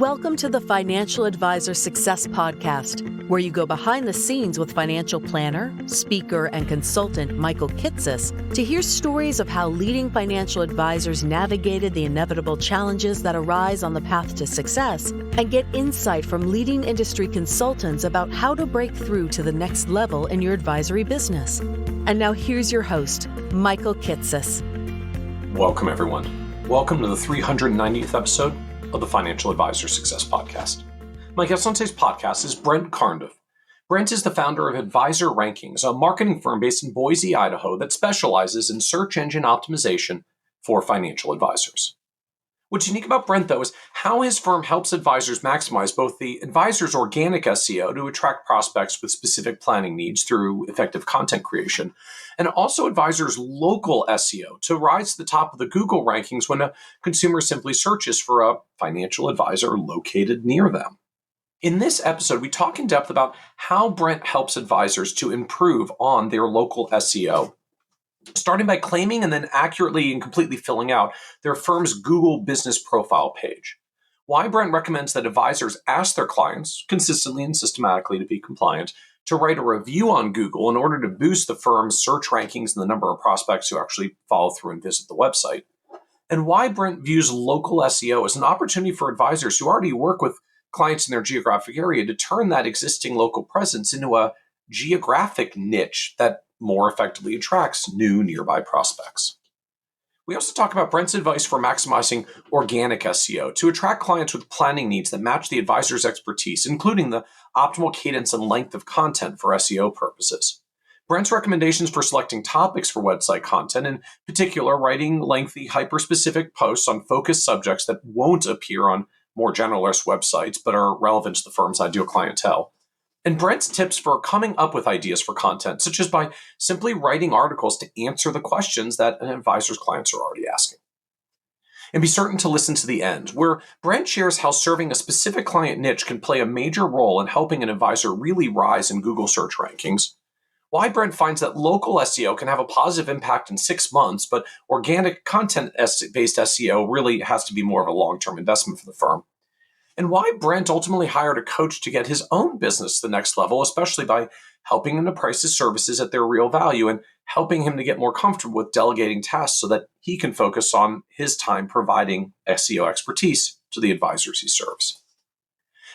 Welcome to the Financial Advisor Success Podcast, where you go behind the scenes with financial planner, speaker, and consultant Michael Kitces to hear stories of how leading financial advisors navigated the inevitable challenges that arise on the path to success, and get insight from leading industry consultants about how to break through to the next level in your advisory business. And now here's your host, Michael Kitces. Welcome, everyone. Welcome to the 390th episode of the Financial Advisor Success Podcast. My guest on today's podcast is Brent Carnduff. Brent is the founder of Advisor Rankings, a marketing firm based in Boise, Idaho that specializes in search engine optimization for financial advisors. What's unique about Brent, though, is how his firm helps advisors maximize both the advisor's organic SEO to attract prospects with specific planning needs through effective content creation, and also advisors' local SEO to rise to the top of the Google rankings when a consumer simply searches for a financial advisor located near them. In this episode, we talk in depth about how Brent helps advisors to improve on their local SEO, starting by claiming and then accurately and completely filling out their firm's Google business profile page. Why Brent recommends that advisors ask their clients, consistently and systematically to be compliant, to write a review on Google in order to boost the firm's search rankings and the number of prospects who actually follow through and visit the website. And why Brent views local SEO as an opportunity for advisors who already work with clients in their geographic area to turn that existing local presence into a geographic niche that more effectively attracts new nearby prospects. We also talk about Brent's advice for maximizing organic SEO to attract clients with planning needs that match the advisor's expertise, including the optimal cadence and length of content for SEO purposes. Brent's recommendations for selecting topics for website content, in particular, writing lengthy, hyper-specific posts on focused subjects that won't appear on more generalist websites but are relevant to the firm's ideal clientele. And Brent's tips for coming up with ideas for content, such as by simply writing articles to answer the questions that an advisor's clients are already asking. And be certain to listen to the end, where Brent shares how serving a specific client niche can play a major role in helping an advisor really rise in Google search rankings, why Brent finds that local SEO can have a positive impact in 6 months, but organic content-based SEO really has to be more of a long-term investment for the firm, and why Brent ultimately hired a coach to get his own business to the next level, especially by helping him to price his services at their real value and helping him to get more comfortable with delegating tasks so that he can focus on his time providing SEO expertise to the advisors he serves.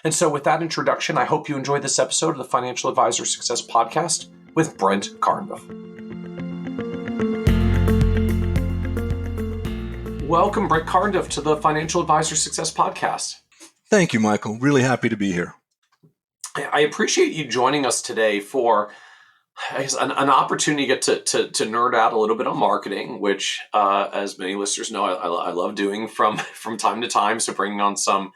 And so with that introduction, I hope you enjoyed this episode of the Financial Advisor Success Podcast with Brent Carnduff. Welcome, Brent Carnduff, to the Financial Advisor Success Podcast. Thank you, Michael. Really happy to be here. I appreciate you joining us today for, I guess, an opportunity to get to nerd out a little bit on marketing, which, as many listeners know, I love doing from time to time. So bringing on some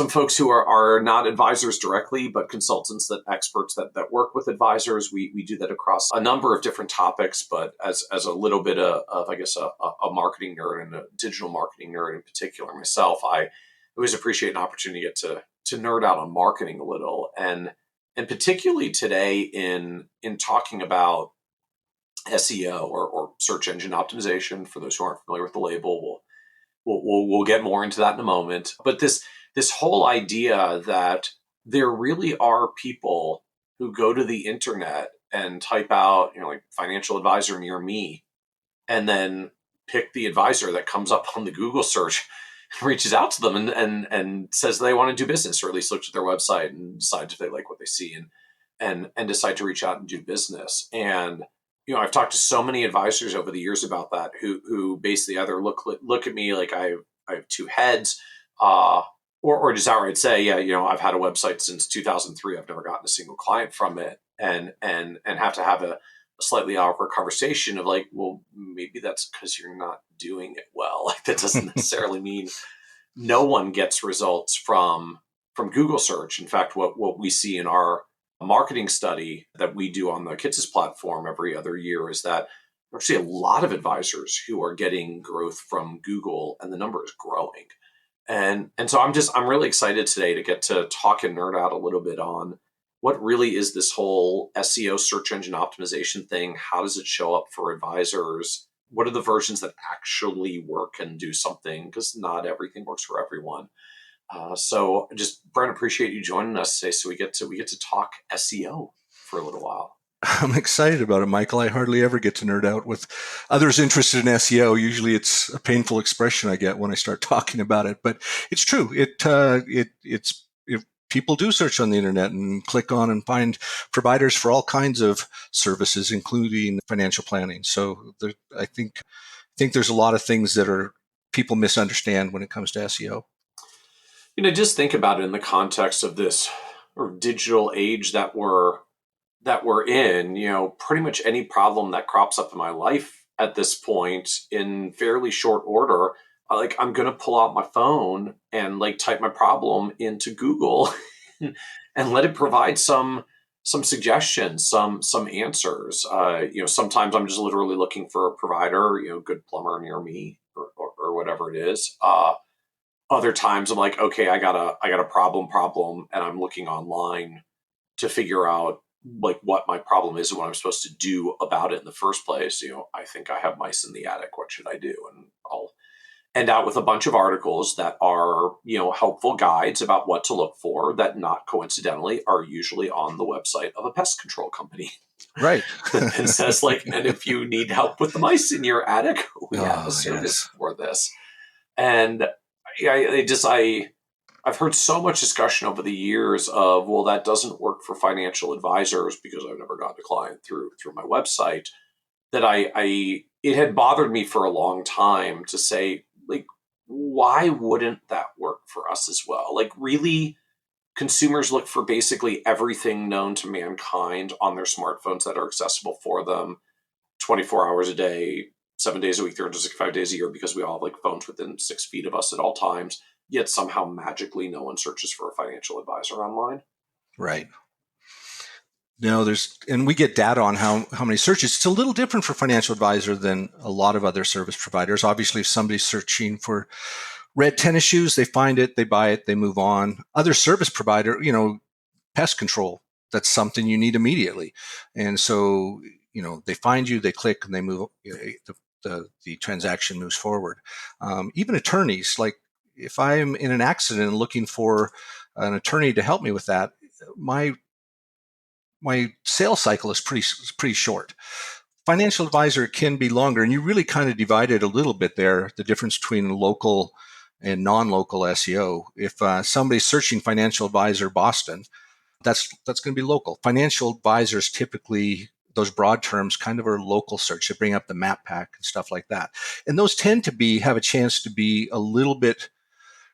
folks who are not advisors directly, but consultants, experts that work with advisors. We do that across a number of different topics, but as a little bit of I guess, a marketing nerd and a digital marketing nerd in particular myself, I always appreciate an opportunity to get to nerd out on marketing a little, and particularly today in talking about SEO or search engine optimization. For those who aren't familiar with the label, we'll get more into that in a moment. But this whole idea that there really are people who go to the internet and type out, like financial advisor near me, and then pick the advisor that comes up on the Google search, reaches out to them and says they want to do business, or at least looks at their website and decides if they like what they see and decide to reach out and do business. And I've talked to so many advisors over the years about that who basically either look at me like I have two heads, or just outright say, I've had a website since 2003. I've never gotten a single client from it, and have to have a slightly awkward conversation of like, well, maybe that's because you're not doing it well. Like, that doesn't necessarily mean no one gets results from Google search. In fact, what we see in our marketing study that we do on the Kitces platform every other year is that there's actually a lot of advisors who are getting growth from Google, and the number is growing. And so I'm really excited today to get to talk and nerd out a little bit on what really is this whole SEO search engine optimization thing. How does it show up for advisors? What are the versions that actually work and do something? Because not everything works for everyone. So just Brent, appreciate you joining us today. So we get to talk SEO for a little while. I'm excited about it, Michael. I hardly ever get to nerd out with others interested in SEO. Usually it's a painful expression I get when I start talking about it, but it's true. People do search on the internet and click on and find providers for all kinds of services, including financial planning. So I think there's a lot of things that are people misunderstand when it comes to SEO. Just think about it in the context of this or digital age that we're in. Pretty much any problem that crops up in my life at this point in fairly short order, I'm gonna pull out my phone and type my problem into Google and let it provide some suggestions, some answers. Sometimes I'm just literally looking for a provider, good plumber near me or whatever it is. Other times I'm like, okay, I got a problem, and I'm looking online to figure out what my problem is and what I'm supposed to do about it in the first place. I think I have mice in the attic. What should I do? And I'll end out with a bunch of articles that are, helpful guides about what to look for that not coincidentally are usually on the website of a pest control company. Right. And says and if you need help with the mice in your attic, we have a service Yes. for this. And I've heard so much discussion over the years of, well, that doesn't work for financial advisors because I've never gotten a client through my website, that it had bothered me for a long time to say, why wouldn't that work for us as well? Really, consumers look for basically everything known to mankind on their smartphones that are accessible for them 24 hours a day, 7 days a week, 365 days a year, because we all have phones within 6 feet of us at all times. Yet somehow magically no one searches for a financial advisor online. Right. No, and we get data on how many searches. It's a little different for financial advisor than a lot of other service providers. Obviously, if somebody's searching for red tennis shoes, they find it, they buy it, they move on. Other service provider, pest control, that's something you need immediately. And so, they find you, they click, and they move, the transaction moves forward. Even attorneys, if I'm in an accident and looking for an attorney to help me with that, my sales cycle is pretty short. Financial advisor can be longer, and you really kind of divide it a little bit there, the difference between local and non-local SEO. If somebody's searching financial advisor Boston, that's going to be local. Financial advisors typically, those broad terms kind of are local search. They bring up the map pack and stuff like that. And those tend to have a chance to be a little bit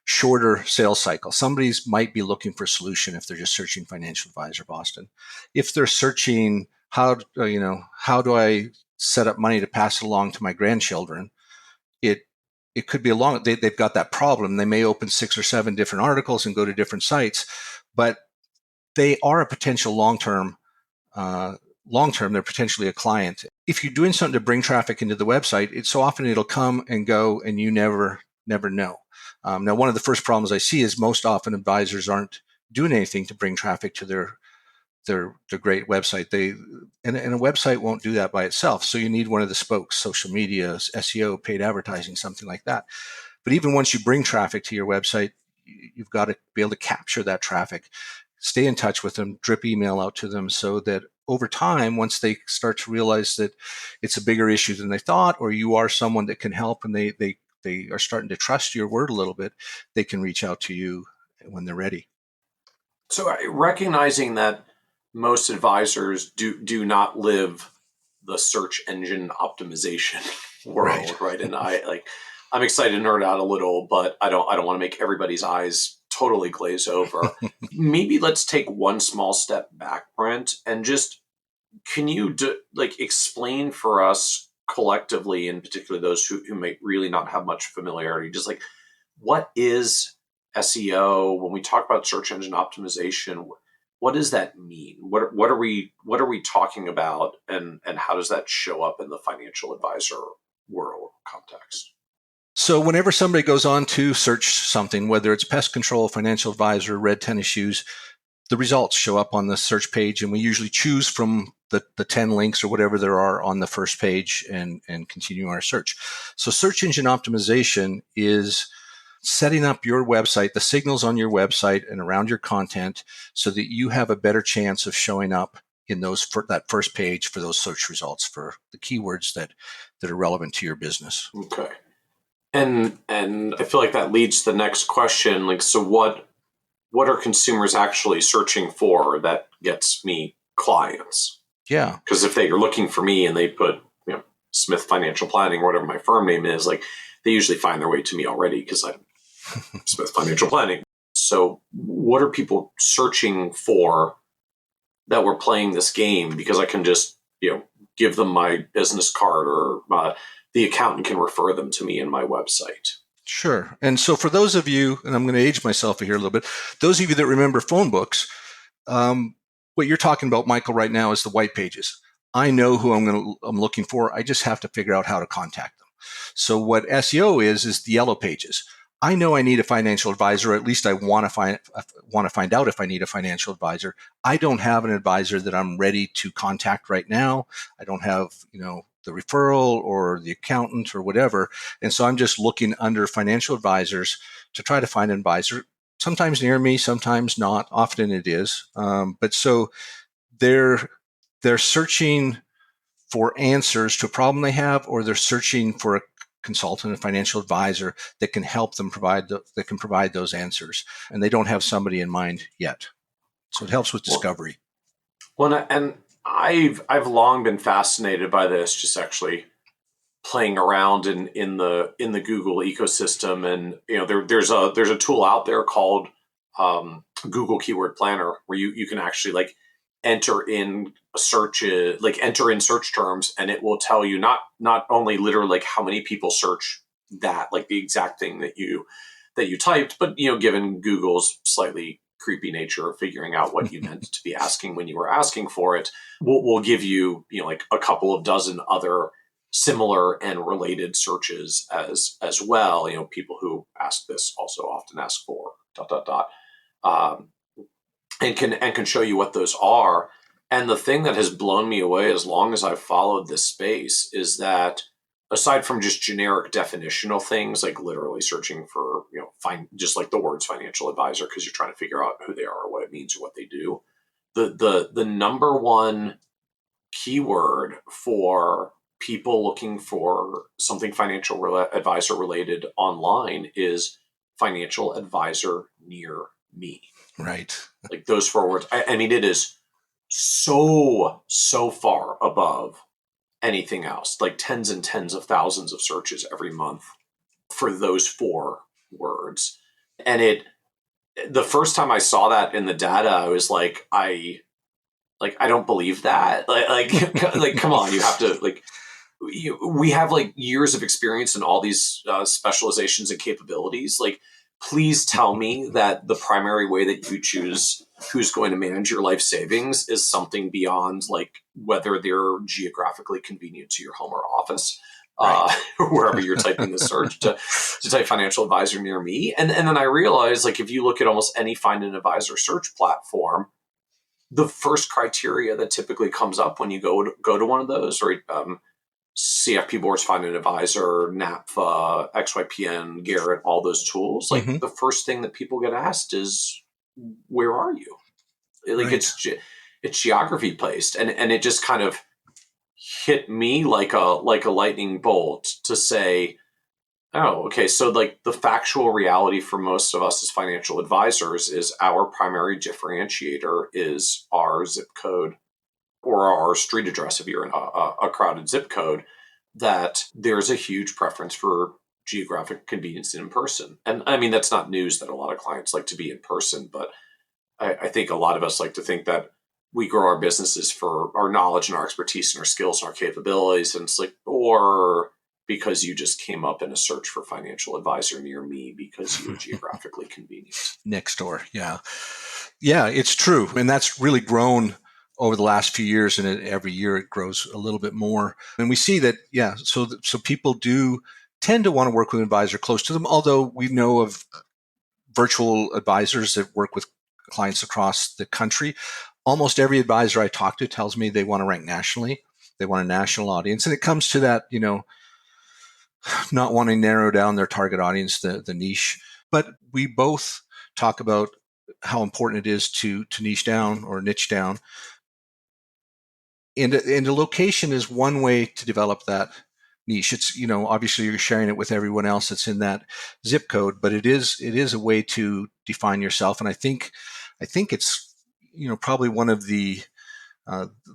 shorter sales cycle. Somebody's might be looking for a solution if they're just searching financial advisor Boston. If they're searching how do I set up money to pass along to my grandchildren, it could be they've got that problem. They may open 6 or 7 different articles and go to different sites, but they are a potential long-term, they're potentially a client. If you're doing something to bring traffic into the website, so often it'll come and go and you never know. Now, one of the first problems I see is most often advisors aren't doing anything to bring traffic to their great website. And a website won't do that by itself. So you need one of the spokes, social media, SEO, paid advertising, something like that. But even once you bring traffic to your website, you've got to be able to capture that traffic, stay in touch with them, drip email out to them, so that over time, once they start to realize that it's a bigger issue than they thought, or you are someone that can help and they are starting to trust your word a little bit, they can reach out to you when they're ready. So recognizing that most advisors do not live the search engine optimization world, right? And I'm excited to nerd out a little, but I don't want to make everybody's eyes totally glaze over. Maybe let's take one small step back, Brent, and just can you explain for us collectively, in particular those who may really not have much familiarity, just what is SEO? When we talk about search engine optimization, what does that mean? What are we talking about, and how does that show up in the financial advisor world context? So whenever somebody goes on to search something, whether it's pest control, financial advisor, red tennis shoes, the results show up on the search page, and we usually choose from the 10 links or whatever there are on the first page and continue our search. So search engine optimization is setting up your website, the signals on your website and around your content so that you have a better chance of showing up in that first page for those search results for the keywords that are relevant to your business. Okay. And I feel like that leads to the next question. Like, so what are consumers actually searching for that gets me clients? Yeah. Because if they are looking for me and they put, Smith Financial Planning or whatever my firm name is, like, they usually find their way to me already because I'm Smith Financial Planning. So what are people searching for that we're playing this game? Because I can just, give them my business card, or the accountant can refer them to me in my website. Sure. And so for those of you, and I'm going to age myself here a little bit, those of you that remember phone books, what you're talking about, Michael, right now is the white pages. I know who I'm looking for. I just have to figure out how to contact them. So what SEO is the yellow pages. I know I need a financial advisor. Or at least I want to find out if I need a financial advisor. I don't have an advisor that I'm ready to contact right now. I don't have, the referral or the accountant or whatever. And so I'm just looking under financial advisors to try to find an advisor, sometimes near me, sometimes not. Often it is. But so they're searching for answers to a problem they have, or they're searching for a consultant, a financial advisor that can help them provide those answers. And they don't have somebody in mind yet. So it helps with discovery. Well, and I've long been fascinated by this, just actually playing around in the Google ecosystem. And there's a tool out there called Google Keyword Planner, where you can actually enter in search terms, and it will tell you not only literally how many people search that, the exact thing that you typed, but given Google's slightly creepy nature of figuring out what you meant to be asking when you were asking for it, we'll give you a couple of dozen other similar and related searches as well. People who ask this also often ask for ... and can show you what those are. And the thing that has blown me away as long as I've followed this space is that, aside from just generic definitional things, like literally searching for, find just the words financial advisor, because you're trying to figure out who they are or what it means or what they do. The number one keyword for people looking for something financial advisor related online is financial advisor near me. Right. Those 4 words. I mean, it is so far above anything else, tens and tens of thousands of searches every month for those 4 words. And the first time I saw that in the data, I was I don't believe that. Come on, you have to we have years of experience in all these specializations and capabilities. Please tell me that the primary way that you choose who's going to manage your life savings is something beyond whether they're geographically convenient to your home or office, right. Or wherever you're typing the search to type financial advisor near me. And then I realized, if you look at almost any find an advisor search platform, the first criteria that typically comes up when you go to one of those, or CFP Boards, Find an Advisor, NAPFA, XYPN, Garrett, all those tools, the first thing that people get asked is, where are you? Right. It's geography based. And it just kind of hit me like a lightning bolt to say, oh, okay. So the factual reality for most of us as financial advisors is our primary differentiator is our zip code or our street address if you're in a crowded zip code, that there's a huge preference for geographic convenience in person. And I mean, that's not news that a lot of clients like to be in person, but I think a lot of us like to think that we grow our businesses for our knowledge and our expertise and our skills and our capabilities. And it's or because you just came up in a search for financial advisor near me because you're geographically convenient. Next door. Yeah. Yeah, it's true. And that's really grown over the last few years, and every year it grows a little bit more. And we see that, so people do tend to want to work with an advisor close to them, although we know of virtual advisors that work with clients across the country. Almost every advisor I talk to tells me they want to rank nationally. They want a national audience. And it comes to that, not wanting to narrow down their target audience, the niche. But we both talk about how important it is to niche down or niche down. And the location is one way to develop that niche. It's, obviously you're sharing it with everyone else that's in that zip code, but it is a way to define yourself. And I think it's, probably one of the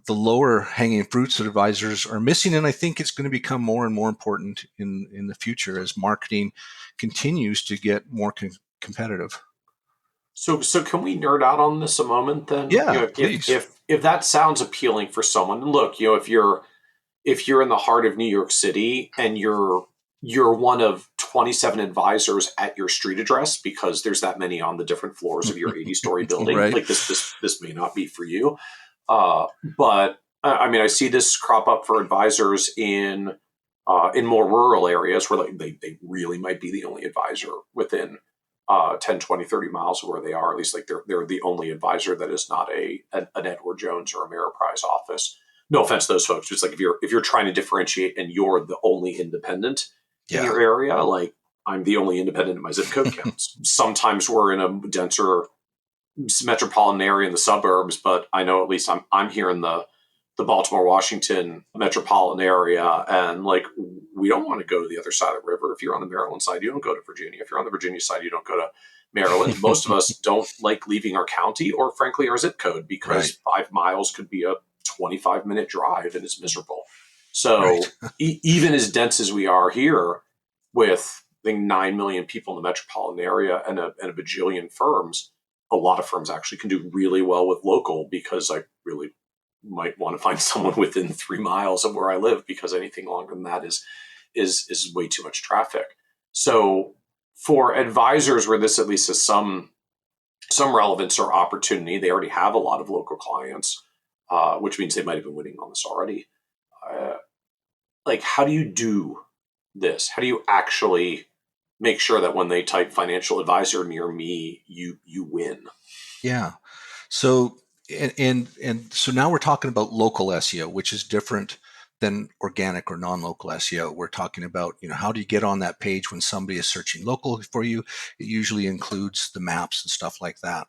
lower hanging fruits that advisors are missing. And I think it's going to become more and more important in the future as marketing continues to get more competitive. So can we nerd out on this a moment then? Yeah, please. If that sounds appealing for someone, and look, if you're in the heart of New York City and you're one of 27 advisors at your street address because there's that many on the different floors of your 80-story building, right. Like this may not be for you. But I mean, I see this crop up for advisors in more rural areas where they really might be the only advisor within 10, 20, 30 miles of where they are. At least like they're the only advisor that is not an Edward Jones or Ameriprise office. No offense to those folks. Just like if you're trying to differentiate and you're the only independent in your area, like I'm the only independent in my zip code counts. Sometimes we're in a denser metropolitan area in the suburbs, but I know at least I'm here in the Baltimore, Washington metropolitan area, and like we don't want to go to the other side of the river. If you're on the Maryland side, you don't go to Virginia. If you're on the Virginia side, you don't go to Maryland. Most of us don't like leaving our county or frankly our zip code because 5 miles could be a 25-minute drive and it's miserable. So even as dense as we are here with I think 9 million people in the metropolitan area and a bajillion firms, a lot of firms actually can do really well with local because I really might want to find someone within 3 miles of where I live because anything longer than that is way too much traffic. So for advisors where this at least has some relevance or opportunity, they already have a lot of local clients, which means they might have been winning on this already. Like, how do you do this? How do you actually make sure that when they type financial advisor near me, you win? Yeah. So and so now we're talking about local SEO, which is different than organic or non-local SEO. We're talking about, how do you get on that page when somebody is searching local for you? It usually includes the maps and stuff like that.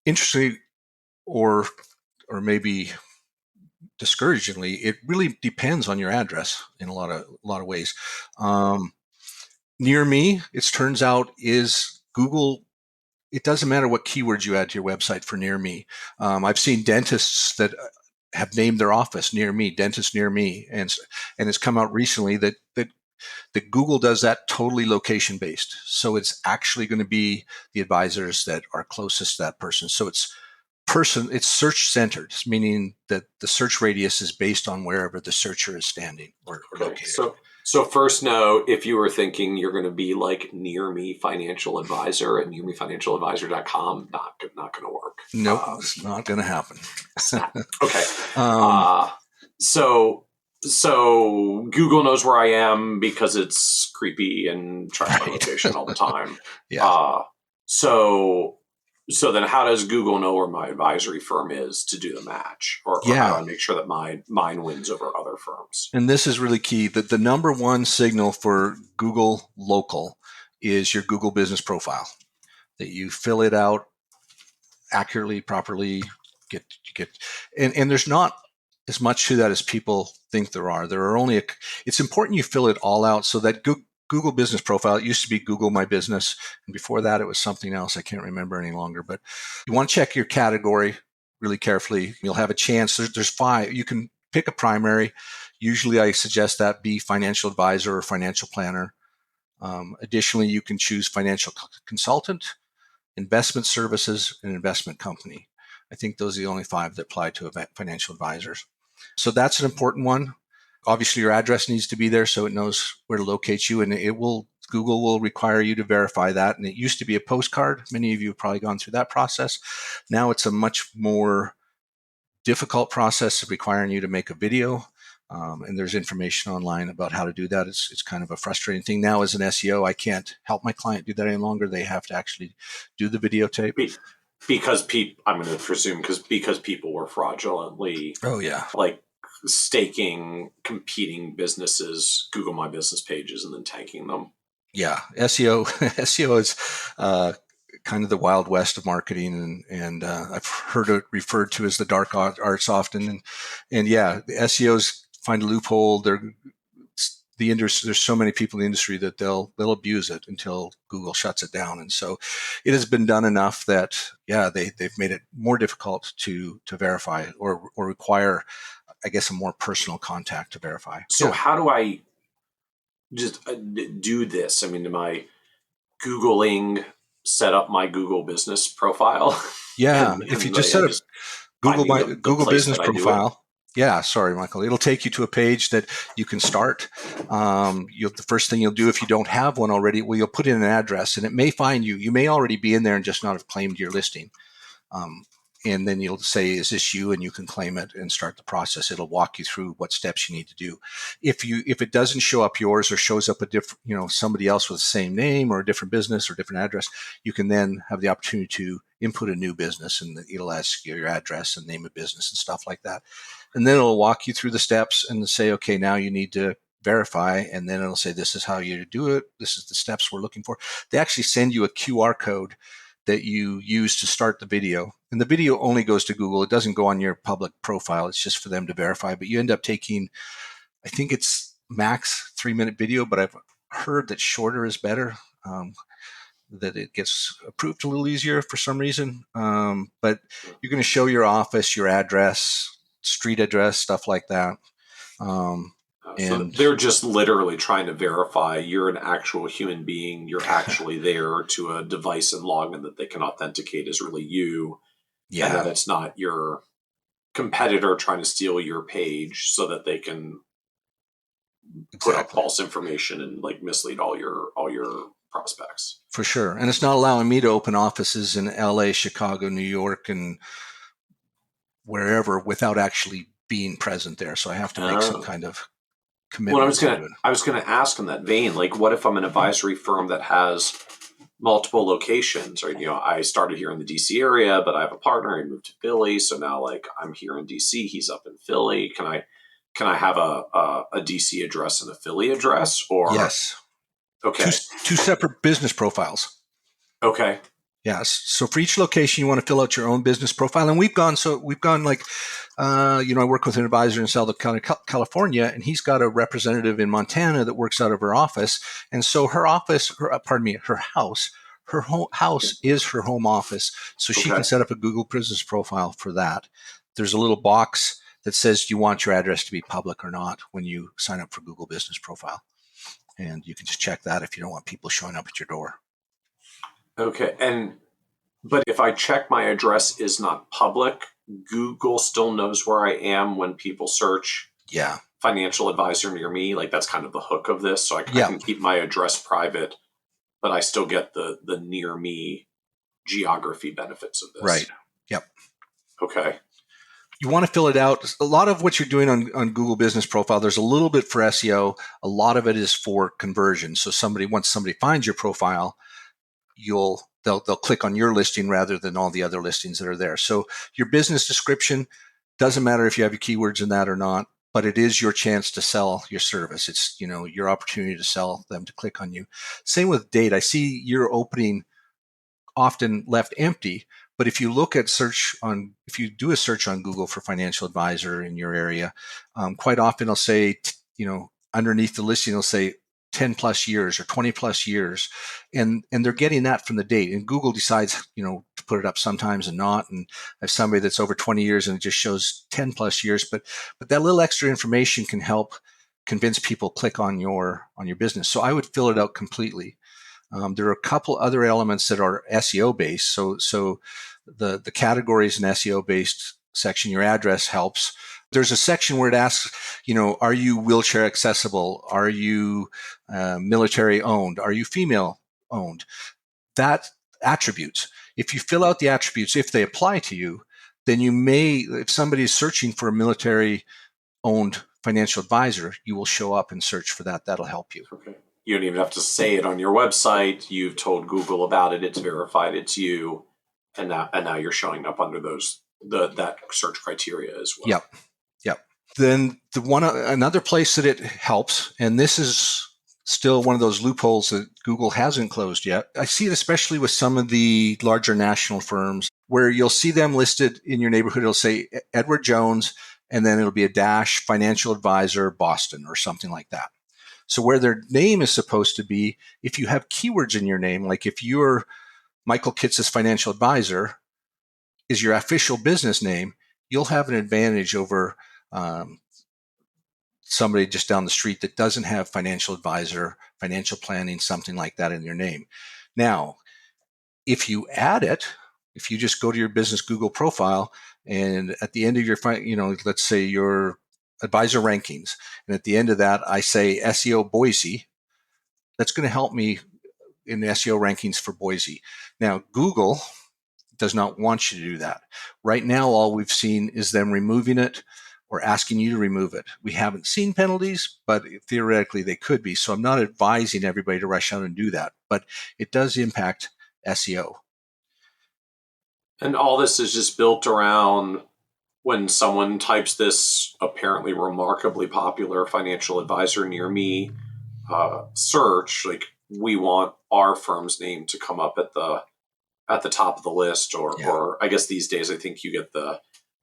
Interestingly, or maybe discouragingly, it really depends on your address in a lot of ways. Near me, it turns out, is Google. It doesn't matter what keywords you add to your website for near me. I've seen dentists that have named their office near me, dentist near me, and it's come out recently that Google does that totally location based. So it's actually going to be the advisors that are closest to that person. So it's search centered, meaning that the search radius is based on wherever the searcher is standing or located. So first note, if you were thinking you're going to be like Near Me Financial Advisor at nearmeFinancialAdvisor.com, not going to work. Nope, it's not going to happen. Okay. So Google knows where I am because it's creepy and tracks my location all the time. So then how does Google know where my advisory firm is to do the match? Or how do I make sure that mine wins over other firms? And this is really key. That the number one signal for Google Local is your Google Business Profile. That you fill it out accurately, properly, get and there's not as much to that as people think there are. There are only it's important you fill it all out so that Google Business Profile, it used to be Google My Business, and before that it was something else. I can't remember any longer, but you want to check your category really carefully. You'll have a chance. There's 5. You can pick a primary. Usually I suggest that be financial advisor or financial planner. Additionally, you can choose financial consultant, investment services, and investment company. I think those are the only 5 that apply to financial advisors. So that's an important one. Obviously, your address needs to be there so it knows where to locate you, and Google will require you to verify that. And it used to be a postcard. Many of you have probably gone through that process. Now it's a much more difficult process requiring you to make a video. And there's information online about how to do that. It's kind of a frustrating thing. Now as an SEO, I can't help my client do that any longer. They have to actually do the videotape. Because I'm going to presume because people were fraudulently staking competing businesses, Google My Business pages, and then tanking them. Yeah, SEO SEO is kind of the wild west of marketing, and I've heard it referred to as the dark arts often. And yeah, the SEOs find a loophole. The industry, there's so many people in the industry that they'll abuse it until Google shuts it down. And so it has been done enough that they've made it more difficult to verify or require, I guess, a more personal contact to verify. So how do I just do this? I mean, am I Googling set up my Google business profile? Yeah, if you just set up Google business profile. Yeah, sorry, Michael. It'll take you to a page that you can start. The first thing you'll do if you don't have one already, you'll put in an address, and it may find you. You may already be in there and just not have claimed your listing. And then you'll say, "Is this you?" And you can claim it and start the process. It'll walk you through what steps you need to do. If it doesn't show up yours or shows up a different, somebody else with the same name or a different business or different address, you can then have the opportunity to input a new business, and it'll ask you your address and name of business and stuff like that. And then it'll walk you through the steps and say, okay, now you need to verify. And then it'll say, this is how you do it. This is the steps we're looking for. They actually send you a QR code that you use to start the video. And the video only goes to Google. It doesn't go on your public profile. It's just for them to verify. But you end up taking, I think it's max 3-minute video, but I've heard that shorter is better, that it gets approved a little easier for some reason. But you're going to show your office, your address, street address, stuff like that. So they're just literally trying to verify you're an actual human being. You're actually there to a device and login that they can authenticate is really you. Yeah. And that it's not your competitor trying to steal your page so that they can put up false information and mislead all your prospects. For sure. And it's not allowing me to open offices in LA, Chicago, New York, and wherever without actually being present there. So I have to make some kind of commitment. Well, I was gonna ask in that vein, what if I'm an advisory firm that has multiple locations, or I started here in the DC area, but I have a partner, he moved to Philly, so now I'm here in DC, he's up in Philly. Can I have a DC address and a Philly address? Or yes. Okay. Two separate business profiles. Okay. Yes. So for each location, you want to fill out your own business profile. And we've gone I work with an advisor in Southern California, and he's got a representative in Montana that works out of her office. And so her house is her home office. So she can set up a Google business profile for that. There's a little box that says, do you want your address to be public or not when you sign up for Google business profile? And you can just check that if you don't want people showing up at your door. Okay. But if I check my address is not public, Google still knows where I am when people search financial advisor near me. That's kind of the hook of this. So I can keep my address private, but I still get the near me geography benefits of this. Right. Yep. Okay. You want to fill it out. A lot of what you're doing on Google Business Profile, there's a little bit for SEO. A lot of it is for conversion. So once somebody finds your profile, they'll click on your listing rather than all the other listings that are there. So your business description doesn't matter if you have your keywords in that or not, but it is your chance to sell your service. It's your opportunity to sell them to click on you. Same with date. I see your opening often left empty. But if you look at if you do a search on Google for financial advisor in your area, quite often it'll say, underneath the listing, it'll say 10 plus years or 20 plus years. And they're getting that from the date. And Google decides, to put it up sometimes and not. And I have somebody that's over 20 years and it just shows 10 plus years. But that little extra information can help convince people click on your business. So I would fill it out completely. There are a couple other elements that are SEO based. So the categories and SEO based section, your address helps. There's a section where it asks, are you wheelchair accessible? Are you military owned? Are you female owned? That attributes. If you fill out the attributes, if they apply to you, then you may, if somebody is searching for a military owned financial advisor, you will show up and search for that. That'll help you. Okay. You don't even have to say it on your website. You've told Google about it. It's verified. It's you. And now you're showing up under that search criteria as well. Yep. Then another place that it helps, and this is still one of those loopholes that Google hasn't closed yet. I see it especially with some of the larger national firms where you'll see them listed in your neighborhood. It'll say Edward Jones, and then it'll be a dash financial advisor, Boston, or something like that. So where their name is supposed to be, if you have keywords in your name, like if you're Michael Kitces Financial Advisor is your official business name, you'll have an advantage over somebody just down the street that doesn't have financial advisor, financial planning, something like that in your name. Now, if you add it, if you just go to your business Google profile and at the end of your, let's say your advisor rankings, and at the end of that, I say SEO Boise, that's going to help me in the SEO rankings for Boise. Now, Google does not want you to do that. Right now, all we've seen is them removing it or asking you to remove it. We haven't seen penalties, but theoretically they could be. So I'm not advising everybody to rush out and do that, but it does impact SEO. And all this is just built around when someone types this apparently remarkably popular financial advisor near me search, like we want our firm's name to come up at the top of the list, or I guess these days I think you get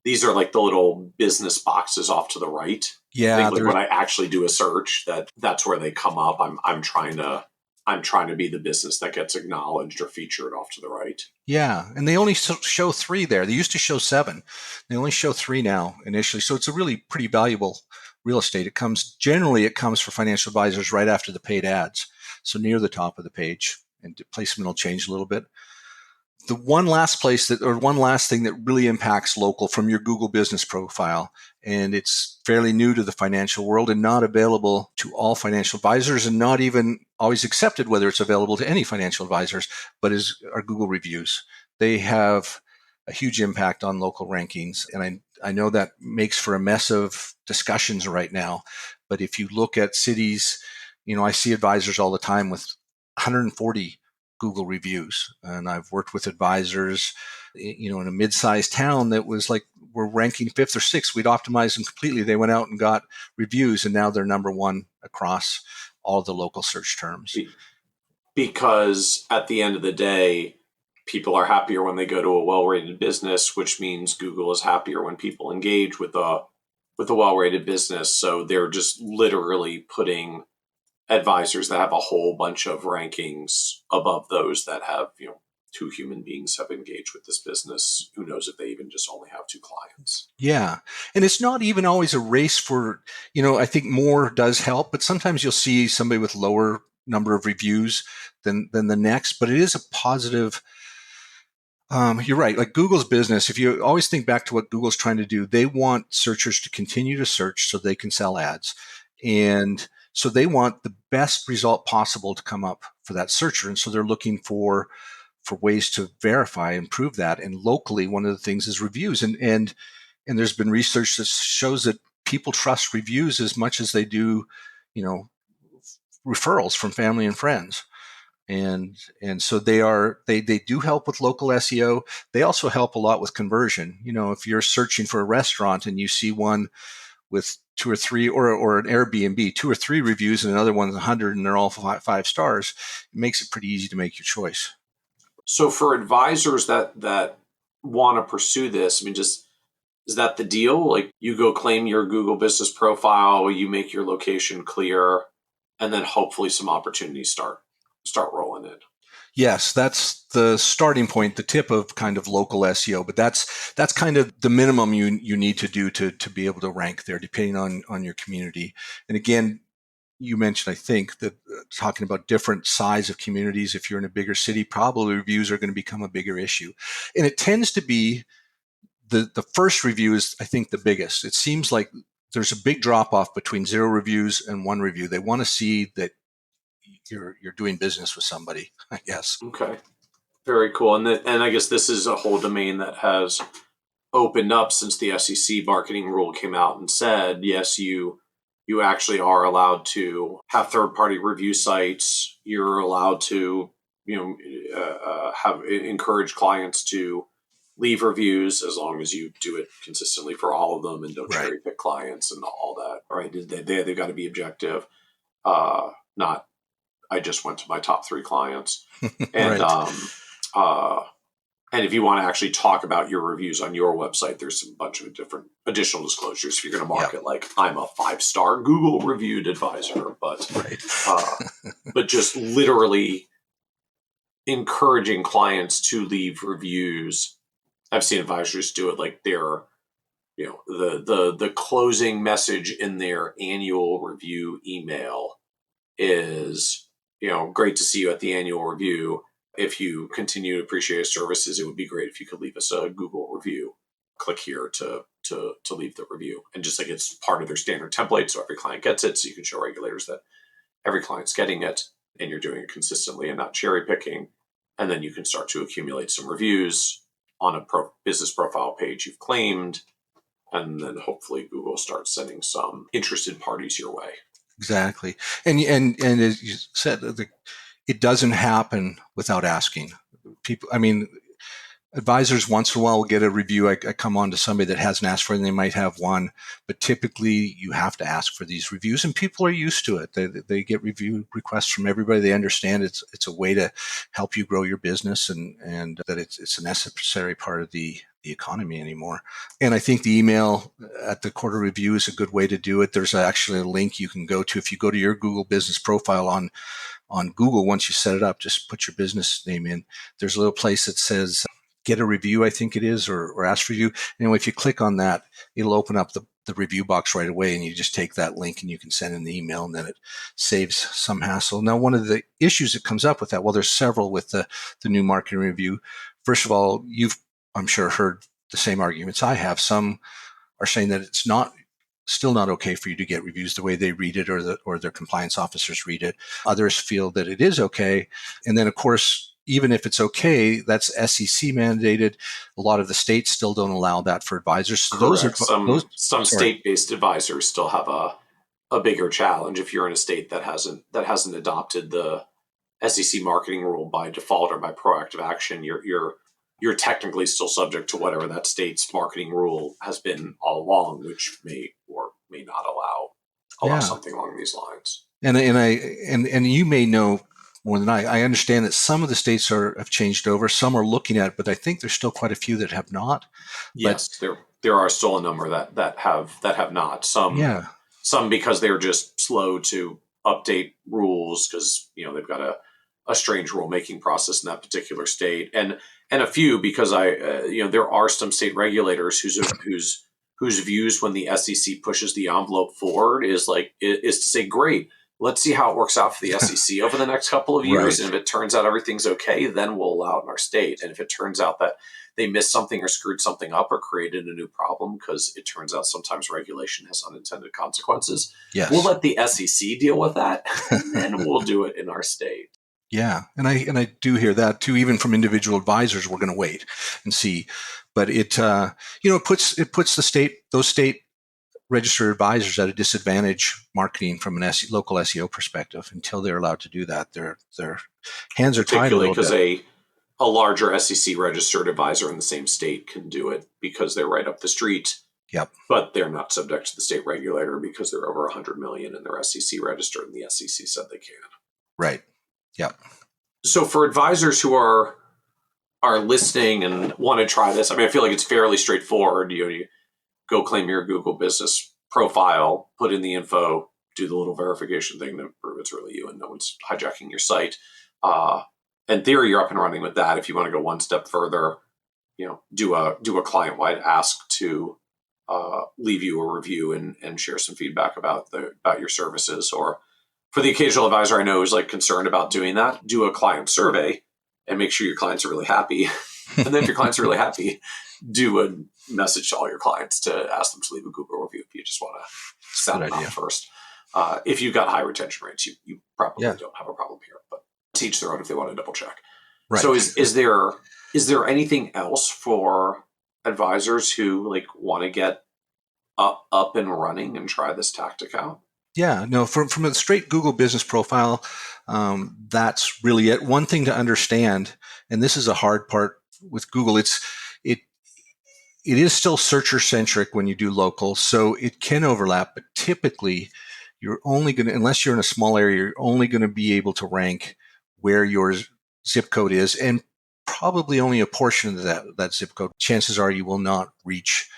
these are like the little business boxes off to the right. Yeah, I think like when I actually do a search, that's where they come up. I'm trying to be the business that gets acknowledged or featured off to the right. Yeah, and they only show 3 there. They used to show 7. They only show 3 now initially. So it's a really pretty valuable real estate. It comes for financial advisors right after the paid ads, so near the top of the page, and placement will change a little bit. The one last thing that really impacts local from your Google business profile, and it's fairly new to the financial world and not available to all financial advisors and not even always accepted whether it's available to any financial advisors, but are Google reviews. They have a huge impact on local rankings. And I know that makes for a mess of discussions right now. But if you look at cities, I see advisors all the time with 140 Google reviews. And I've worked with advisors, in a mid-sized town that was like, we're ranking 5th or 6th. We'd optimized them completely. They went out and got reviews, and now they're number 1 across all the local search terms. Because at the end of the day, people are happier when they go to a well-rated business, which means Google is happier when people engage with a well-rated business. So they're just literally putting advisors that have a whole bunch of rankings above those that have, 2 human beings have engaged with this business. Who knows if they even just only have 2 clients. Yeah. And it's not even always a race for, I think more does help, but sometimes you'll see somebody with lower number of reviews than the next, but it is a positive. You're right. Like Google's business, if you always think back to what Google's trying to do, they want searchers to continue to search so they can sell ads. And so they want the best result possible to come up for that searcher. And so they're looking for ways to verify and prove that. And locally, one of the things is reviews. And there's been research that shows that people trust reviews as much as they do, referrals from family and friends. And so they do help with local SEO. They also help a lot with conversion. If you're searching for a restaurant and you see one with 2 or 3, or an Airbnb, 2 or 3 reviews and another one's 100 and they're all 5 stars, it makes it pretty easy to make your choice. So for advisors that want to pursue this, is that the deal? Like you go claim your Google business profile, you make your location clear, and then hopefully some opportunities start rolling in. Yes, that's the starting point, the tip of kind of local SEO, but that's kind of the minimum you need to do to be able to rank there, depending on your community. And again, you mentioned, I think, that talking about different size of communities, if you're in a bigger city, probably reviews are going to become a bigger issue. And it tends to be the first review is, I think, the biggest. It seems like there's a big drop off between 0 reviews and 1 review. They want to see that you're doing business with somebody, I guess. Okay. Very cool. And I guess this is a whole domain that has opened up since the SEC marketing rule came out and said, yes, you actually are allowed to have third-party review sites. You're allowed to, encourage clients to leave reviews as long as you do it consistently for all of them and don't Right. cherry pick clients and all that. Right? They've got to be objective. Not I just went to my top 3 clients. And Right. and if you want to actually talk about your reviews on your website, there's a bunch of different additional disclosures. If you're going to market like I'm a 5-star Google reviewed advisor, but Right. but just literally encouraging clients to leave reviews. I've seen advisors do it like their, the closing message in their annual review email is, great to see you at the annual review. If you continue to appreciate your services, it would be great if you could leave us a Google review. Click here to leave the review. And just like it's part of their standard template, so every client gets it, so you can show regulators that every client's getting it and you're doing it consistently and not cherry picking. And then you can start to accumulate some reviews on a business profile page you've claimed. And then hopefully Google starts sending some interested parties your way. Exactly. And as you said, it doesn't happen without asking people. I mean, advisors once in a while will get a review. I come on to somebody that hasn't asked for it and they might have one, but typically you have to ask for these reviews and people are used to it. They get review requests from everybody. They understand it's a way to help you grow your business and that it's a necessary part of the economy anymore. And I think the email at the quarter review is a good way to do it. There's actually a link you can go to. If you go to your Google business profile on Google, once you set it up, just put your business name in. There's a little place that says get a review, I think it is, or ask for you. Anyway, if you click on that, it'll open up the review box right away, and you just take that link and you can send in the email, and then it saves some hassle. Now, one of the issues that comes up with that, well, there's several with the new marketing review. First of all, you've, I'm sure, heard the same arguments I have. Some are saying that it's still not okay for you to get reviews the way they read it or their compliance officers read it. Others feel that it is okay. And then, of course, even if it's okay, that's SEC mandated. A lot of the states still don't allow that for advisors. So Correct. Some state-based advisors still have a bigger challenge if you're in a state that hasn't adopted the SEC marketing rule by default or by proactive action. You're technically still subject to whatever that state's marketing rule has been all along, which may or may not allow something along these lines. And you may know more than I understand that some of the states have changed over. Some are looking at it, but I think there's still quite a few that have not. Yes, there are still a number that have not. Some because they're just slow to update rules because they've got a strange rulemaking process in that particular state, and a few because there are some state regulators whose views when the SEC pushes the envelope forward is to say, great, let's see how it works out for the SEC over the next couple of years. Right. And if it turns out everything's okay, then we'll allow it in our state. And if it turns out that they missed something or screwed something up or created a new problem, because it turns out sometimes regulation has unintended consequences, we'll let the SEC deal with that and we'll do it in our state. Yeah. And I do hear that too, even from individual advisors. We're going to wait and see, but it puts those state registered advisors at a disadvantage marketing from an local SEO perspective until they're allowed to do that. Their hands are tied a little bit. Because a larger SEC registered advisor in the same state can do it because they're right up the street. Yep. But they're not subject to the state regulator because they're over 100 million and they're SEC registered and the SEC said they can. Right. Yep. So for advisors who are listening and want to try this, I mean, I feel like it's fairly straightforward. You go claim your Google business profile, put in the info, do the little verification thing to prove it's really you and no one's hijacking your site. In theory, you're up and running with that. If you want to go one step further, do a client-wide ask to leave you a review and share some feedback about your services. Or for the occasional advisor I know who's concerned about doing that, do a client survey and make sure your clients are really happy. And then if your clients are really happy, do a message to all your clients to ask them to leave a Google review if you just want to sound it out first. If you've got high retention rates, you probably don't have a problem here, but teach their own if they want to double check. Right. So is there anything else for advisors who want to get up and running and try this tactic out? Yeah, no, from a straight Google business profile, that's really it. One thing to understand, and this is a hard part with Google, it is still searcher centric when you do local, so it can overlap, but typically you're only going to, unless you're in a small area, you're only going to be able to rank where your zip code is, and probably only a portion of that zip code. Chances are you will not reach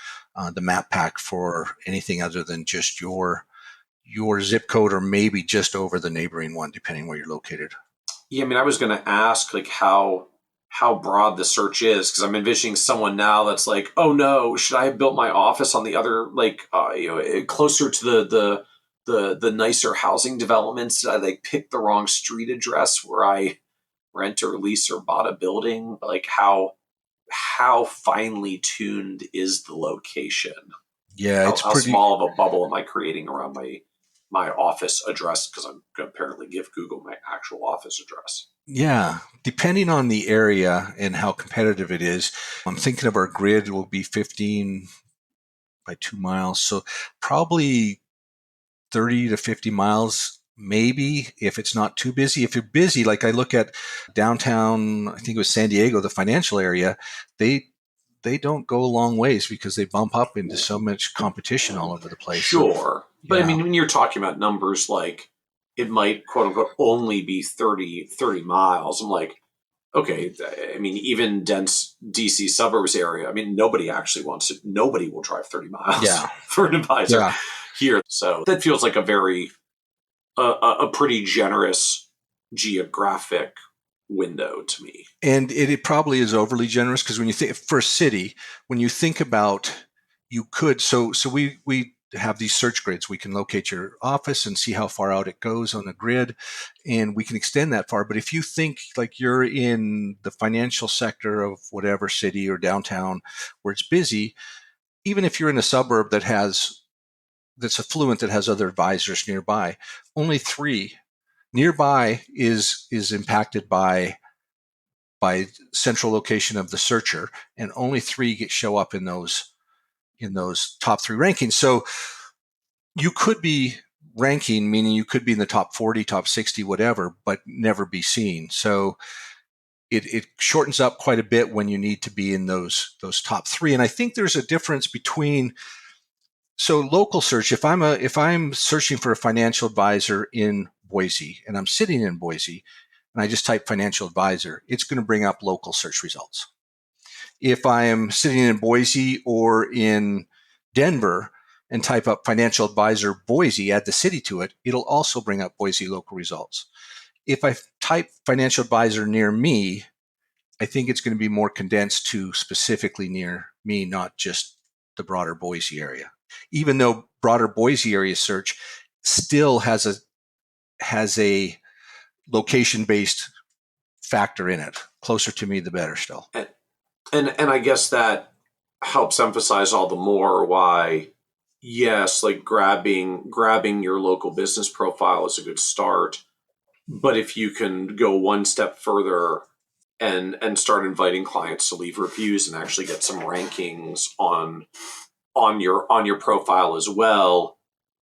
the map pack for anything other than just your zip code, or maybe just over the neighboring one, depending where you're located. Yeah, I mean, I was going to ask like how broad the search is, because I'm envisioning someone now that's like, oh no, should I have built my office on the other closer to the nicer housing developments? Did I like pick the wrong street address where I rent or lease or bought a building? Like how finely tuned is the location? Yeah, it's How pretty. small of a bubble am I creating around my office address, because I'm going to apparently give Google my actual office address? Yeah, depending on the area and how competitive it is. I'm thinking of our grid will be 15 by 2 miles, so probably 30 to 50 miles, maybe, if it's not too busy. If you're busy, like I look at downtown, I think it was San Diego, the financial area, they don't go a long ways because they bump up into so much competition all over the place. So, Sure. But I yeah. mean, when you're talking about numbers like it might quote unquote only be 30 miles, I'm like, okay, I mean, even dense DC suburbs area, I mean, nobody will drive 30 miles Yeah. for an advisor Yeah. here. So that feels like a pretty generous geographic window to me. And it probably is overly generous, because when you think for a city, when you think about, you could, so we have these search grids. We can locate your office and see how far out it goes on the grid, and we can extend that far. But if you think like you're in the financial sector of whatever city or downtown where it's busy, even if you're in a suburb that's affluent, that has other advisors nearby, only 3 nearby is impacted by central location of the searcher, and only 3 show up in those top 3 rankings. So you could be ranking, meaning you could be in the top 40, top 60, whatever, but never be seen. So it shortens up quite a bit when you need to be in those top 3. And I think there's a difference between, so local search, if I'm searching for a financial advisor in Boise and I'm sitting in Boise and I just type financial advisor, it's going to bring up local search results. If I am sitting in Boise or in Denver and type up financial advisor Boise, add the city to it, it'll also bring up Boise local results. If I type financial advisor near me, I think it's going to be more condensed to specifically near me, not just the broader Boise area. Even though broader Boise area search still has a location-based factor in it. Closer to me, the better still. And I guess that helps emphasize all the more why, yes, like grabbing your local business profile is a good start. But if you can go one step further and start inviting clients to leave reviews and actually get some rankings on your profile as well,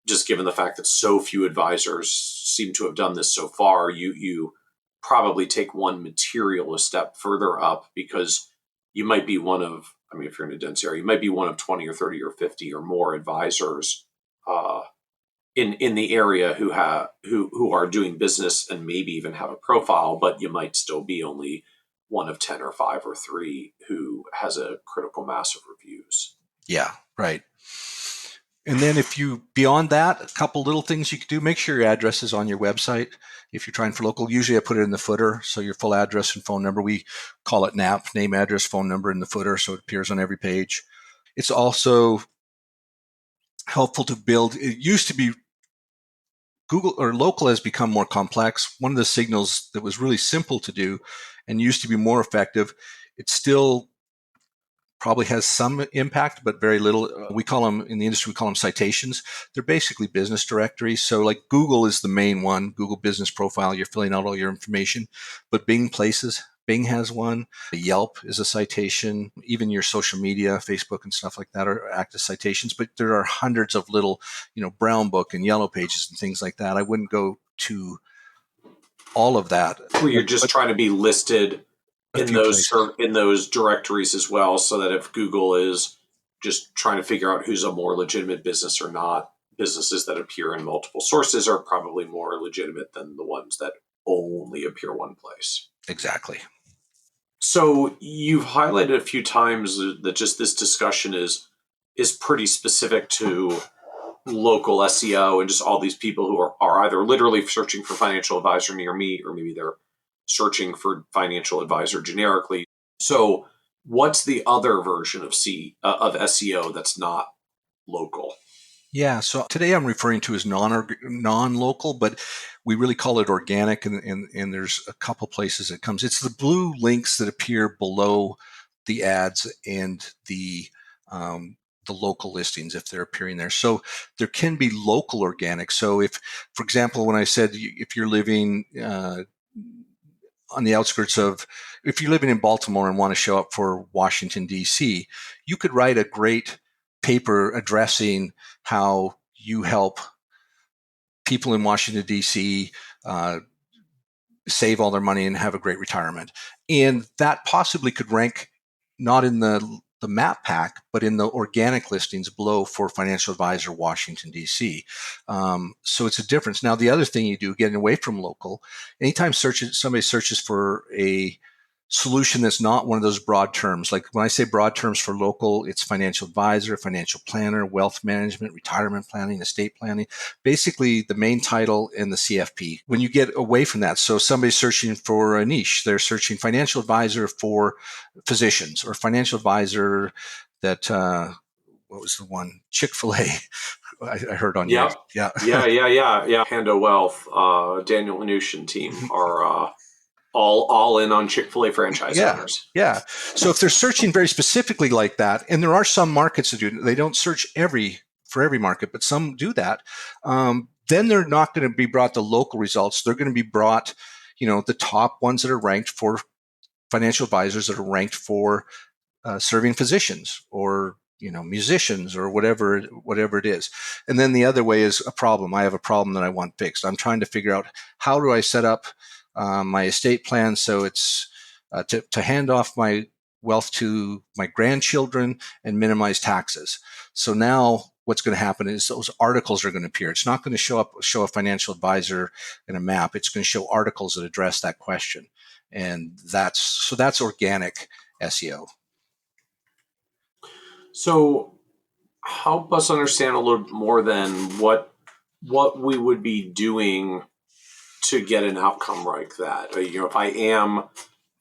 just given the fact that so few advisors seem to have done this so far, you probably take one material a step further up, because you might be one of, I mean, if you're in a dense area, you might be one of 20 or 30 or 50 or more advisors in the area who are doing business and maybe even have a profile, but you might still be only one of 10 or 5 or 3 who has a critical mass of reviews. Yeah, right. And then if you, beyond that, a couple little things you could do, make sure your address is on your website. If you're trying for local, usually I put it in the footer. So your full address and phone number, we call it NAP, name, address, phone number, in the footer. So it appears on every page. It's also helpful to build. It used to be Google, or local has become more complex. One of the signals that was really simple to do and used to be more effective, it still probably has some impact, but very little. We call them, in the industry, we call them citations. They're basically business directories. So like Google is the main one, Google Business Profile, you're filling out all your information. But Bing has one. Yelp is a citation. Even your social media, Facebook and stuff like that, are active citations. But there are hundreds of little, brown book and yellow pages and things like that. I wouldn't go to all of that. Where you're just trying to be listed A in few places. those directories as well, so that if Google is just trying to figure out who's a more legitimate business or not. Businesses that appear in multiple sources are probably more legitimate than the ones that only appear one place. Exactly. So you've highlighted a few times that just this discussion is pretty specific to local SEO and just all these people who are either literally searching for financial advisor near me, or maybe they're searching for financial advisor generically. So what's the other version of SEO that's not local? Yeah, so today I'm referring to as non-local, but we really call it organic, and there's a couple places it comes. It's the blue links that appear below the ads and the local listings if they're appearing there. So there can be local organic. So if, for example, when I said if you're living on the outskirts of, if you're living in Baltimore and want to show up for Washington, D.C., you could write a great paper addressing how you help people in Washington, D.C. Save all their money and have a great retirement. And that possibly could rank not in the map pack, but in the organic listings below for Financial Advisor Washington, D.C. So it's a difference. Now, the other thing you do, getting away from local, anytime somebody searches for a solution that's not one of those broad terms. Like when I say broad terms for local, it's financial advisor, financial planner, wealth management, retirement planning, estate planning, basically the main title and the CFP. When you get away from that, so somebody's searching for a niche, they're searching financial advisor for physicians, or financial advisor that, what was the one? Chick-fil-A. I heard on Yep. Yeah. Yeah. Panda Wealth, Daniel Mnuchin team are all in on Chick-fil-A franchise owners. Yeah. So if they're searching very specifically like that, and there are some markets that do, they don't search for every market, but some do that, then they're not going to be brought the local results. They're going to be brought, the top ones that are ranked for financial advisors, that are ranked for serving physicians or musicians or whatever it is. And then the other way is a problem. I have a problem that I want fixed. I'm trying to figure out, how do I set up my estate plan so it's to hand off my wealth to my grandchildren and minimize taxes. So now what's going to happen is those articles are going to appear. It's not going to show a financial advisor in a map. It's going to show articles that address that question. And that's organic SEO. So help us understand a little more than what we would be doing to get an outcome like that. If I am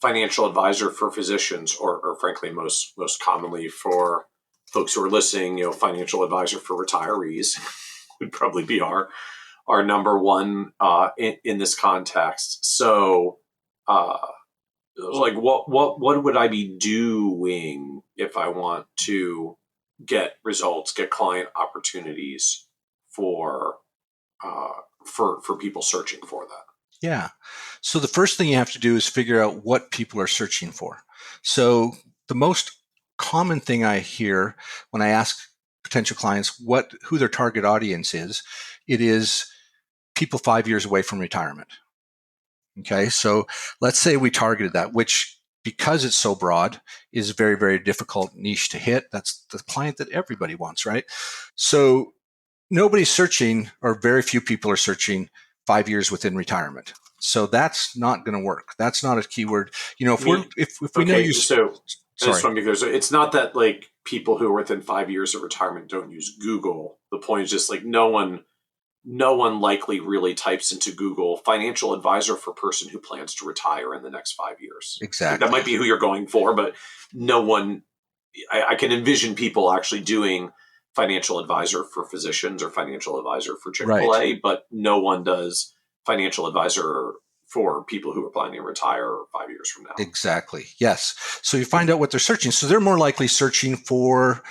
financial advisor for physicians, or frankly, most commonly for folks who are listening, financial advisor for retirees would probably be our number one in this context. So, what would I be doing if I want to get results, get client opportunities for people searching for that? Yeah. So the first thing you have to do is figure out what people are searching for. So the most common thing I hear when I ask potential clients who their target audience is, it is people 5 years away from retirement. Okay. So let's say we targeted that, which, because it's so broad, is a very, very difficult niche to hit. That's the client that everybody wants, right? So nobody's searching, or very few people are searching 5 years within retirement. So that's not going to work. That's not a keyword. If we know you. So sorry. I just want to be clear. So it's not that like people who are within 5 years of retirement don't use Google. The point is just like no one likely really types into Google financial advisor for person who plans to retire in the next 5 years. Exactly. That might be who you're going for, but no one. I can envision people actually doing financial advisor for physicians or financial advisor for Chick-fil-A, right, but no one does financial advisor for people who are planning to retire 5 years from now. Exactly. Yes. So you find out what they're searching. So they're more likely searching for,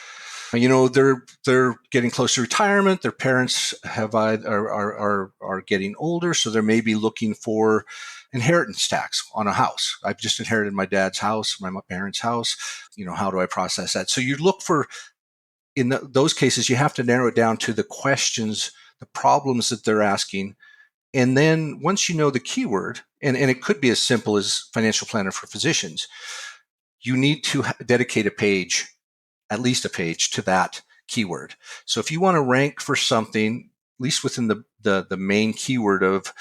they're getting close to retirement. Their parents are getting older, so they may be looking for inheritance tax on a house. I've just inherited my dad's house, my parents' house. How do I process that? So you look for, in those cases, you have to narrow it down to the questions, the problems that they're asking. And then once you know the keyword, and it could be as simple as financial planner for physicians, you need to dedicate a page at least a page to that keyword. So if you want to rank for something, at least within the main keyword of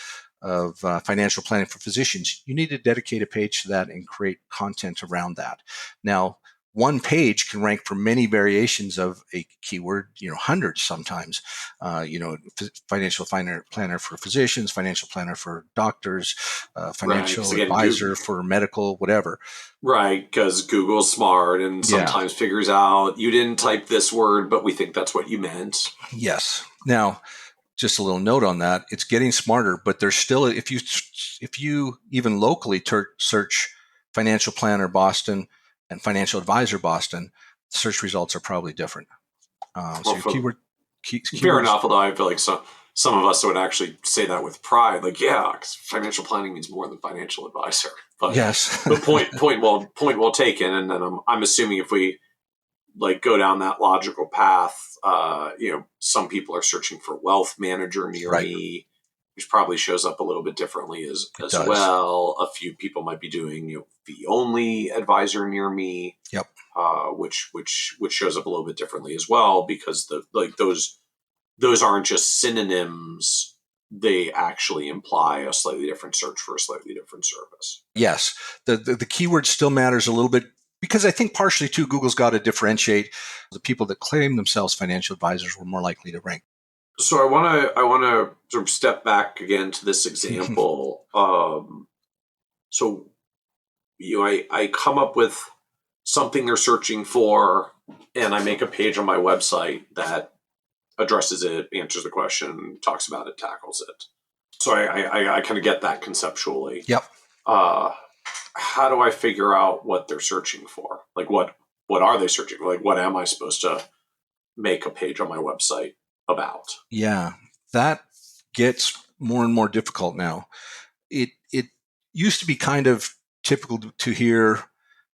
financial planning for physicians, you need to dedicate a page to that and create content around that. Now, one page can rank for many variations of a keyword, hundreds sometimes. Financial planner for physicians, financial planner for doctors, financial advisor for medical, whatever. Right, because Google's smart and sometimes figures out you didn't type this word, but we think that's what you meant. Yes. Now, just a little note on that, it's getting smarter, but there's still, if you even locally search financial planner Boston and financial advisor Boston, search results are probably different. So your keyword. Fair enough, although I feel like some of us would actually say that with pride, like, yeah, because financial planning means more than financial advisor. But yes, but point well taken. And then I'm assuming if we go down that logical path, some people are searching for wealth manager near me, which probably shows up a little bit differently as well. A few people might be doing fee only advisor near me. Yep. Which shows up a little bit differently as well, because those aren't just synonyms; they actually imply a slightly different search for a slightly different service. Yes, the keyword still matters a little bit, because I think partially too, Google's got to differentiate the people that claim themselves financial advisors were more likely to rank. So I want to sort of step back again to this example. So I come up with something they're searching for, and I make a page on my website that addresses it, answers the question, talks about it, tackles it. So I kind of get that conceptually. Yep. How do I figure out what they're searching for? Like, what are they searching for? Like, what am I supposed to make a page on my website about? Yeah, that gets more and more difficult now. It used to be kind of typical to hear,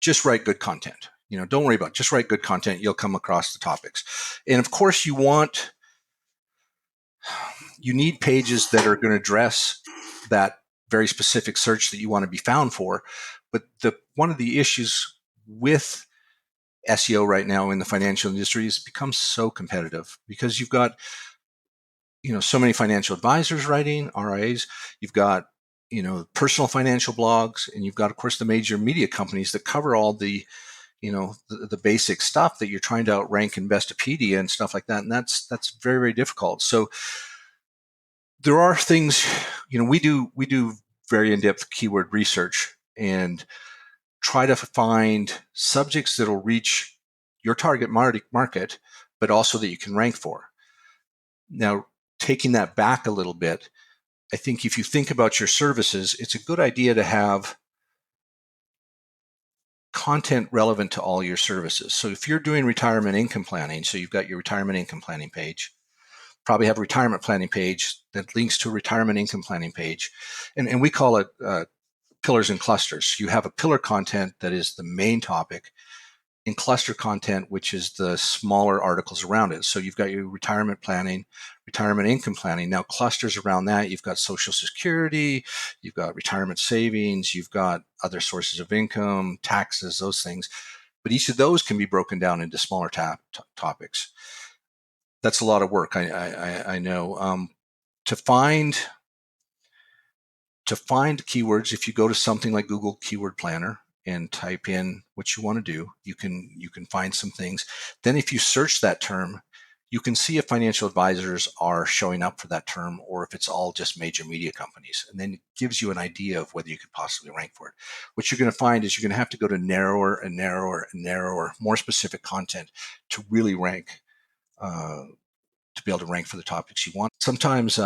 just write good content. Don't worry about it. Just write good content. You'll come across the topics. And of course, you need pages that are going to address that very specific search that you want to be found for. But one of the issues with SEO right now in the financial industry is it becomes so competitive, because you've got so many financial advisors writing, RIAs. You've got personal financial blogs, and you've got, of course, the major media companies that cover all the the basic stuff that you're trying to outrank Investopedia and stuff like that. And that's very, very difficult. So there are things, we do very in-depth keyword research and try to find subjects that'll reach your target market, but also that you can rank for. Now, taking that back a little bit, I think if you think about your services, it's a good idea to have content relevant to all your services. So if you're doing retirement income planning, so you've got your retirement income planning page, probably have a retirement planning page that links to a retirement income planning page. And we call it pillars and clusters. You have a pillar content that is the main topic, and cluster content, which is the smaller articles around it. So you've got your retirement planning, retirement income planning. Now clusters around that, you've got Social Security, you've got retirement savings, you've got other sources of income, taxes, those things. But each of those can be broken down into smaller topics. That's a lot of work, I know. To find keywords, if you go to something like Google Keyword Planner and type in what you want to do, you can find some things. Then if you search that term, you can see if financial advisors are showing up for that term, or if it's all just major media companies. And then it gives you an idea of whether you could possibly rank for it. What you're going to find is you're going to have to go to narrower and narrower and narrower, more specific content to really rank, to be able to rank for the topics you want. Sometimes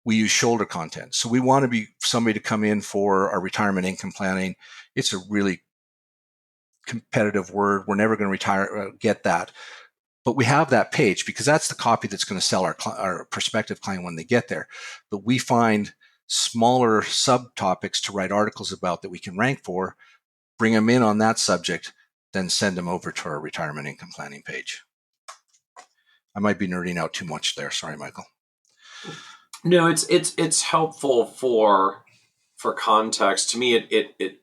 we use shoulder content. So we want to be somebody to come in for our retirement income planning. It's a really competitive word. We're never going to get that. But we have that page because that's the copy that's going to sell our prospective client when they get there. But we find smaller subtopics to write articles about that we can rank for, bring them in on that subject, then send them over to our retirement income planning page. I might be nerding out too much there. Sorry, Michael. No, it's helpful for context. To me, it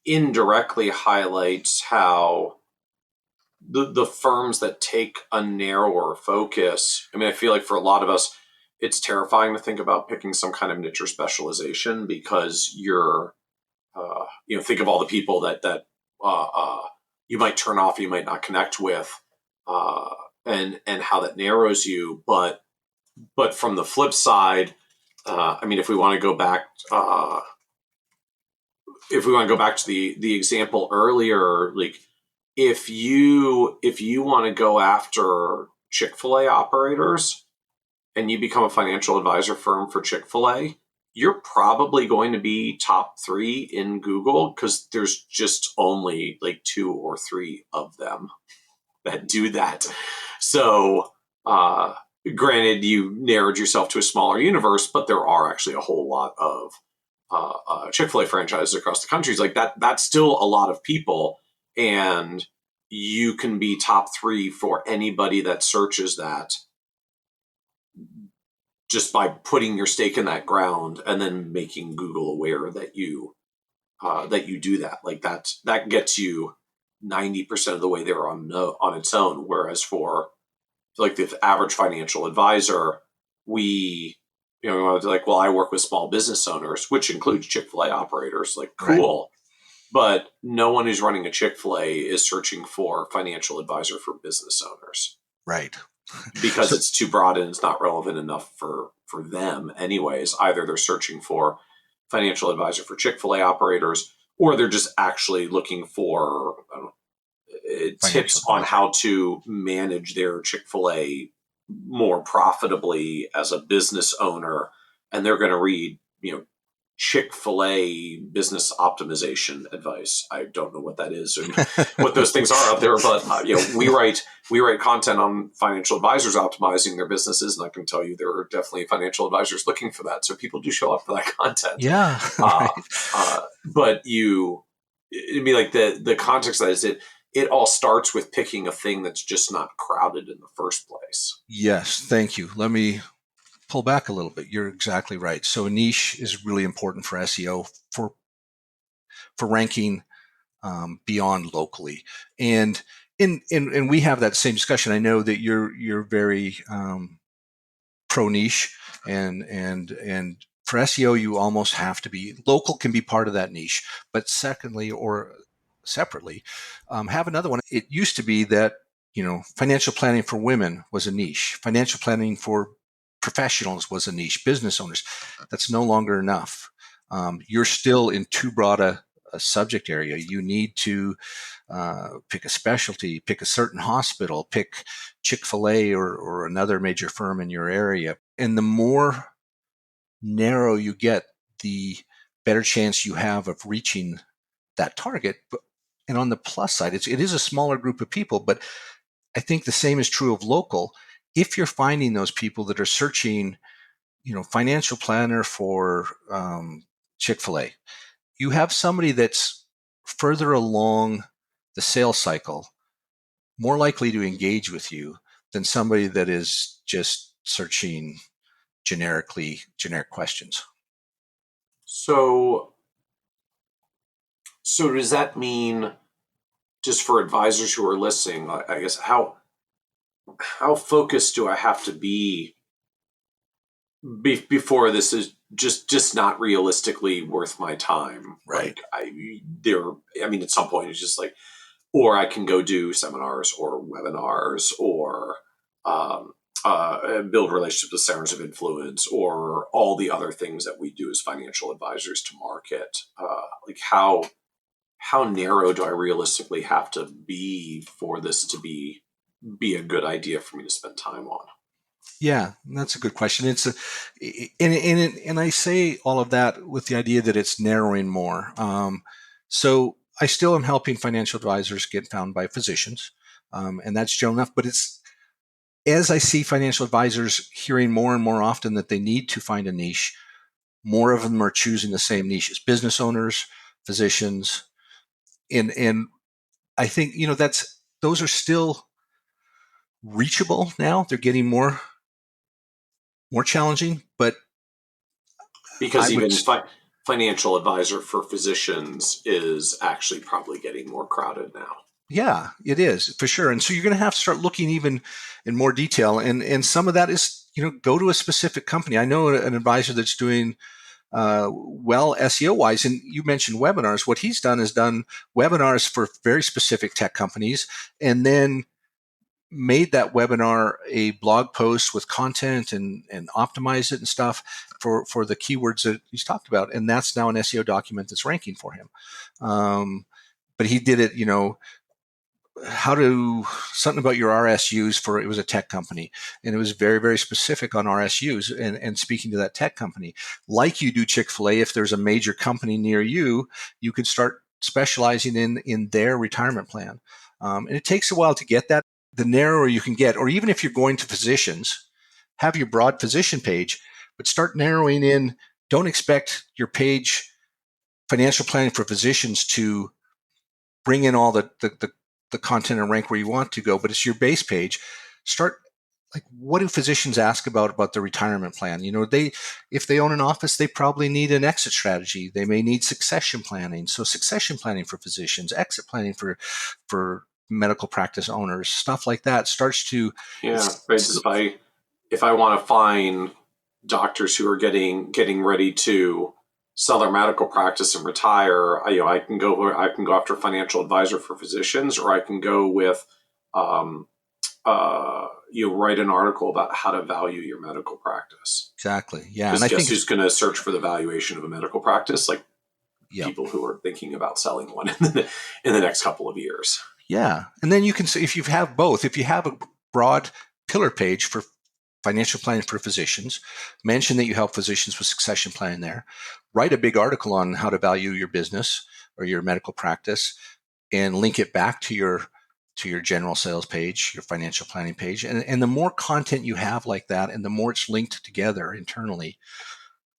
indirectly highlights how the firms that take a narrower focus. I mean, I feel like for a lot of us, it's terrifying to think about picking some kind of niche or specialization because you're, think of all the people that you might turn off, you might not connect with, and how that narrows you. But from the flip side, I mean, if we want to go back to the example earlier, like if you want to go after Chick-fil-A operators and you become a financial advisor firm for Chick-fil-A, you're probably going to be top 3 in Google because there's just only like 2 or 3 of them that do that. So, granted, you narrowed yourself to a smaller universe, but there are actually a whole lot of Chick-fil-A franchises across the country. Like that's still a lot of people, and you can be top 3 for anybody that searches that just by putting your stake in that ground and then making Google aware that you do that. Like that gets you 90% of the way there on its own. Whereas for like the average financial advisor, we, like, well, I work with small business owners, which includes Chick-fil-A operators. Like, cool. Right. But no one who's running a Chick-fil-A is searching for financial advisor for business owners. Right. Because it's too broad and it's not relevant enough for them anyways. Either they're searching for financial advisor for Chick-fil-A operators, or they're just actually looking for tips on how to manage their Chick-fil-A more profitably as a business owner. And they're going to read, Chick-fil-A business optimization advice. I don't know what that is or what those things are out there, but we write content on financial advisors optimizing their businesses, and I can tell you there are definitely financial advisors looking for that. So people do show up for that content. Yeah. Right. But it'd be like the context of that is it all starts with picking a thing that's just not crowded in the first place. Yes, thank you. Let me pull back a little bit. You're exactly right. So a niche is really important for SEO for ranking beyond locally, and we have that same discussion. I know that you're very pro niche, and for SEO you almost have to be local. Can be part of that niche, but secondly or separately, have another one. It used to be that financial planning for women was a niche. Financial planning for professionals was a niche. Business owners. That's no longer enough. You're still in too broad a subject area. You need to pick a specialty, pick a certain hospital, pick Chick-fil-A or another major firm in your area. And the more narrow you get, the better chance you have of reaching that target. And on the plus side, it is a smaller group of people, but I think the same is true of local. If you're finding those people that are searching, financial planner for Chick-fil-A, you have somebody that's further along the sales cycle, more likely to engage with you than somebody that is just searching generic questions. So does that mean, just for advisors who are listening, I guess, how focused do I have to be before this is just not realistically worth my time? Right. Like at some point it's just like, or I can go do seminars or webinars or build relationships with centers of influence or all the other things that we do as financial advisors to market. Like how narrow do I realistically have to be for this to be a good idea for me to spend time on? Yeah, that's a good question. And I say all of that with the idea that it's narrowing more. So I still am helping financial advisors get found by physicians, and that's general enough. But it's, as I see financial advisors hearing more and more often that they need to find a niche, more of them are choosing the same niches: business owners, physicians, and I think those are still reachable now. They're getting more challenging, but because even financial advisor for physicians is actually probably getting more crowded now. Yeah, it is for sure. And so you're going to have to start looking even in more detail. And some of that is, go to a specific company. I know an advisor that's doing well SEO wise. And you mentioned webinars. What he's done is done webinars for very specific tech companies and then made that webinar a blog post with content and optimize it and stuff for the keywords that he's talked about. And that's now an SEO document that's ranking for him. But he did it, something about your RSUs it was a tech company, and it was very, very specific on RSUs and speaking to that tech company. Like you do Chick-fil-A, if there's a major company near you, you could start specializing in their retirement plan. And it takes a while to get that. The narrower you can get, or even if you're going to physicians, have your broad physician page, but start narrowing in. Don't expect your page, financial planning for physicians, to bring in all the content and rank where you want to go, but it's your base page. Start like, what do physicians ask about the retirement plan? If they own an office, they probably need an exit strategy. They may need succession planning. So succession planning for physicians, exit planning for medical practice owners, stuff like that starts to. Yeah, right. If I want to find doctors who are getting ready to sell their medical practice and retire, I can go after financial advisor for physicians, or I can go with write an article about how to value your medical practice. Exactly. Yeah. And I think who's going to search for the valuation of a medical practice? Like, yep. People who are thinking about selling one in the next couple of years. Yeah. And then you can say, if you have both, if you have a broad pillar page for financial planning for physicians, mention that you help physicians with succession planning there, write a big article on how to value your business or your medical practice, and link it back to your general sales page, your financial planning page. And the more content you have like that, and the more it's linked together internally,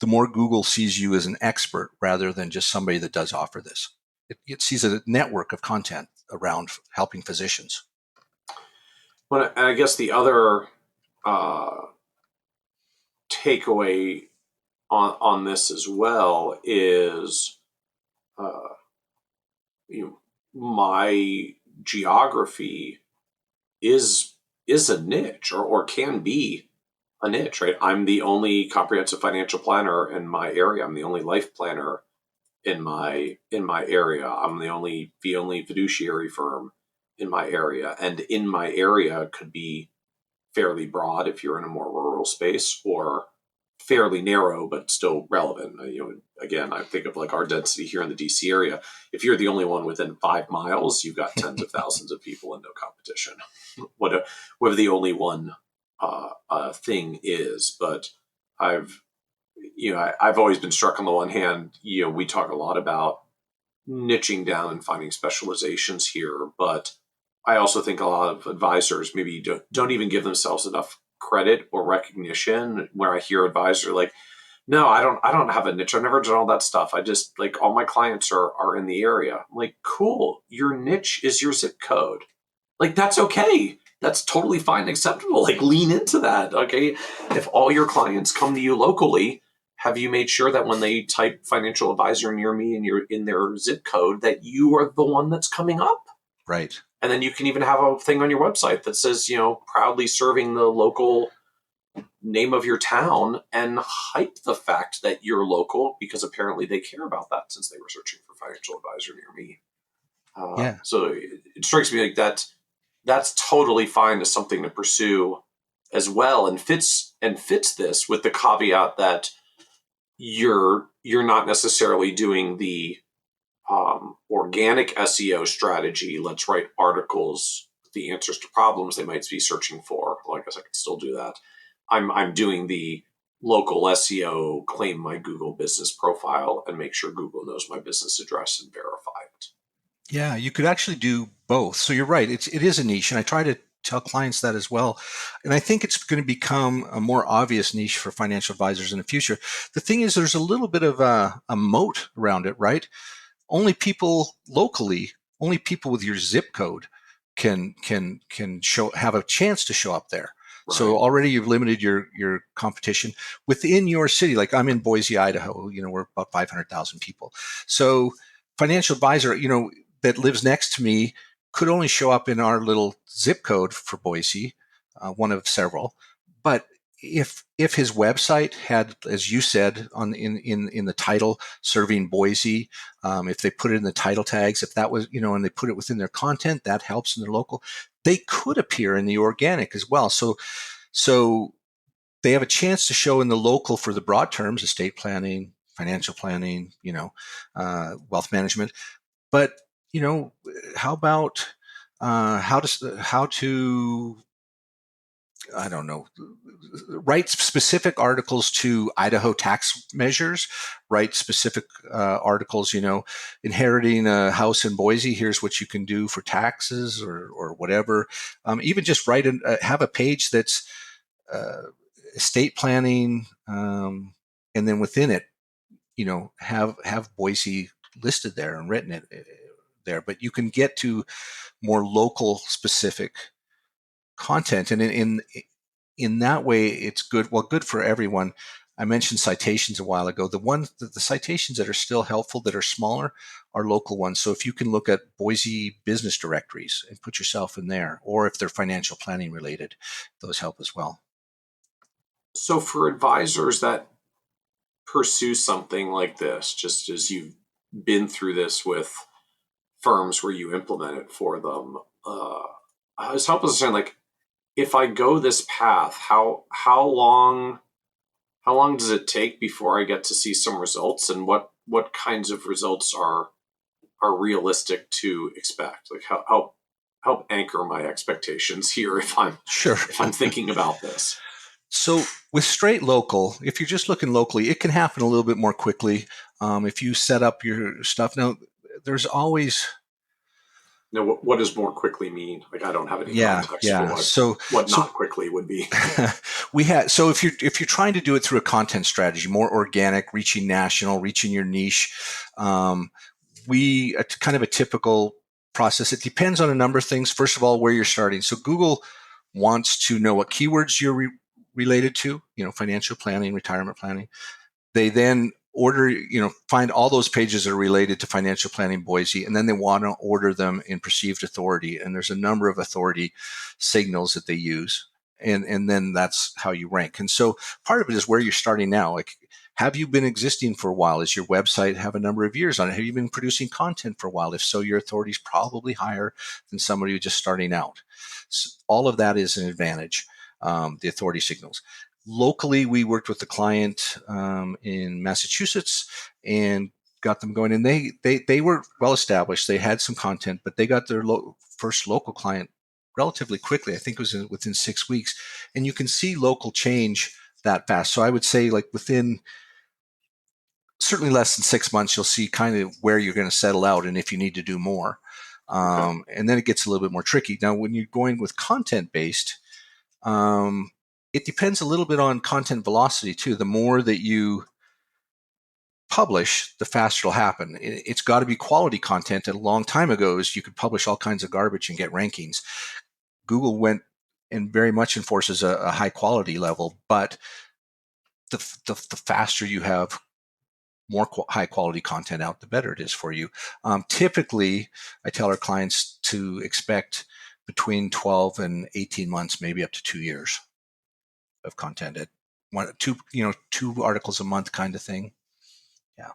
the more Google sees you as an expert rather than just somebody that does offer this. It sees a network of content around helping physicians. Well, and I guess the other takeaway on this as well is, my geography is a niche, or can be a niche, right? I'm the only comprehensive financial planner in my area. I'm the only life planner in my area. I'm the only fiduciary firm in my area, and in my area could be fairly broad if you're in a more rural space, or fairly narrow but still relevant. Again, I think of like our density here in the DC area. If you're the only one within 5 miles, you've got tens of thousands of people and no competition. Whatever the only one thing is, but I've always been struck on the one hand. We talk a lot about niching down and finding specializations here, but I also think a lot of advisors maybe don't even give themselves enough credit or recognition. Where I hear advisor like, no, I don't have a niche. I've never done all that stuff. I just, like, all my clients are in the area. I'm like, cool. Your niche is your zip code. Like, that's okay. That's totally fine and acceptable. Like, lean into that. Okay. If all your clients come to you locally, have you made sure that when they type financial advisor near me and you're in their zip code, that you are the one that's coming up? Right. And then you can even have a thing on your website that says, proudly serving the local name of your town, and hype the fact that you're local, because apparently they care about that since they were searching for financial advisor near me. So it strikes me like that's totally fine as something to pursue as well, and fits this with the caveat that you're not necessarily doing the organic SEO strategy. Let's write articles, the answers to problems they might be searching for. Well, I guess I could still do that. I'm doing the local SEO, claim my Google business profile, and make sure Google knows my business address and verify it. Yeah, you could actually do both. So you're right. It is a niche, and I try to tell clients that as well. And I think it's going to become a more obvious niche for financial advisors in the future. The thing is, there's a little bit of a moat around it, right? Only people with your zip code can have a chance to show up there. Right. So already you've limited your competition within your city. Like, I'm in Boise, Idaho. We're about 500,000 people. So financial advisor, that lives next to me could only show up in our little zip code for Boise, one of several. But if his website had, as you said, in the title, serving Boise, if they put it in the title tags, if that was, and they put it within their content, that helps in their local, they could appear in the organic as well. So they have a chance to show in the local for the broad terms, estate planning, financial planning, wealth management. But, how about how to I don't know, write specific articles to Idaho tax measures, write specific articles, inheriting a house in Boise, here's what you can do for taxes or whatever. Even just have a page that's estate planning, and then within it, have Boise listed there and written it there. But you can get to more local specific content, and in that way, it's good. Well, good for everyone. I mentioned citations a while ago. The citations that are still helpful, that are smaller, are local ones. So if you can look at Boise business directories and put yourself in there, or if they're financial planning related, those help as well. So for advisors that pursue something like this, just as you've been through this with firms where you implement it for them, I was helping to understand, like, if I go this path, how long does it take before I get to see some results, and what kinds of results are realistic to expect? Like, help anchor my expectations here if I'm thinking about this. So with straight local, if you're just looking locally, it can happen a little bit more quickly. If you set up your stuff. Now, there's always... Now, what does more quickly mean? Like, I don't have any context for what not quickly would be. So if you're trying to do it through a content strategy, more organic, reaching national, reaching your niche, kind of a typical process. It depends on a number of things. First of all, where you're starting. So Google wants to know what keywords you're related to, financial planning, retirement planning. They then find all those pages that are related to financial planning Boise, and then they want to order them in perceived authority. And there's a number of authority signals that they use. And then that's how you rank. And so part of it is where you're starting now. Like, have you been existing for a while? Does your website have a number of years on it? Have you been producing content for a while? If so, your authority is probably higher than somebody who's just starting out. So all of that is an advantage, the authority signals. Locally, we worked with a client in Massachusetts and got them going. And they were well established. They had some content, but they got their first local client relatively quickly. I think it was within 6 weeks. And you can see local change that fast. So I would say, like, within certainly less than 6 months, you'll see kind of where you're going to settle out and if you need to do more. And then it gets a little bit more tricky. Now, when you're going with content-based, it depends a little bit on content velocity too. The more that you publish, the faster it'll happen. It's got to be quality content. And a long time ago, you could publish all kinds of garbage and get rankings. Google went and very much enforces a high quality level, but the faster you have more high quality content out, the better it is for you. Typically, I tell our clients to expect between 12 and 18 months, maybe up to 2 years of content at two articles a month kind of thing. Yeah.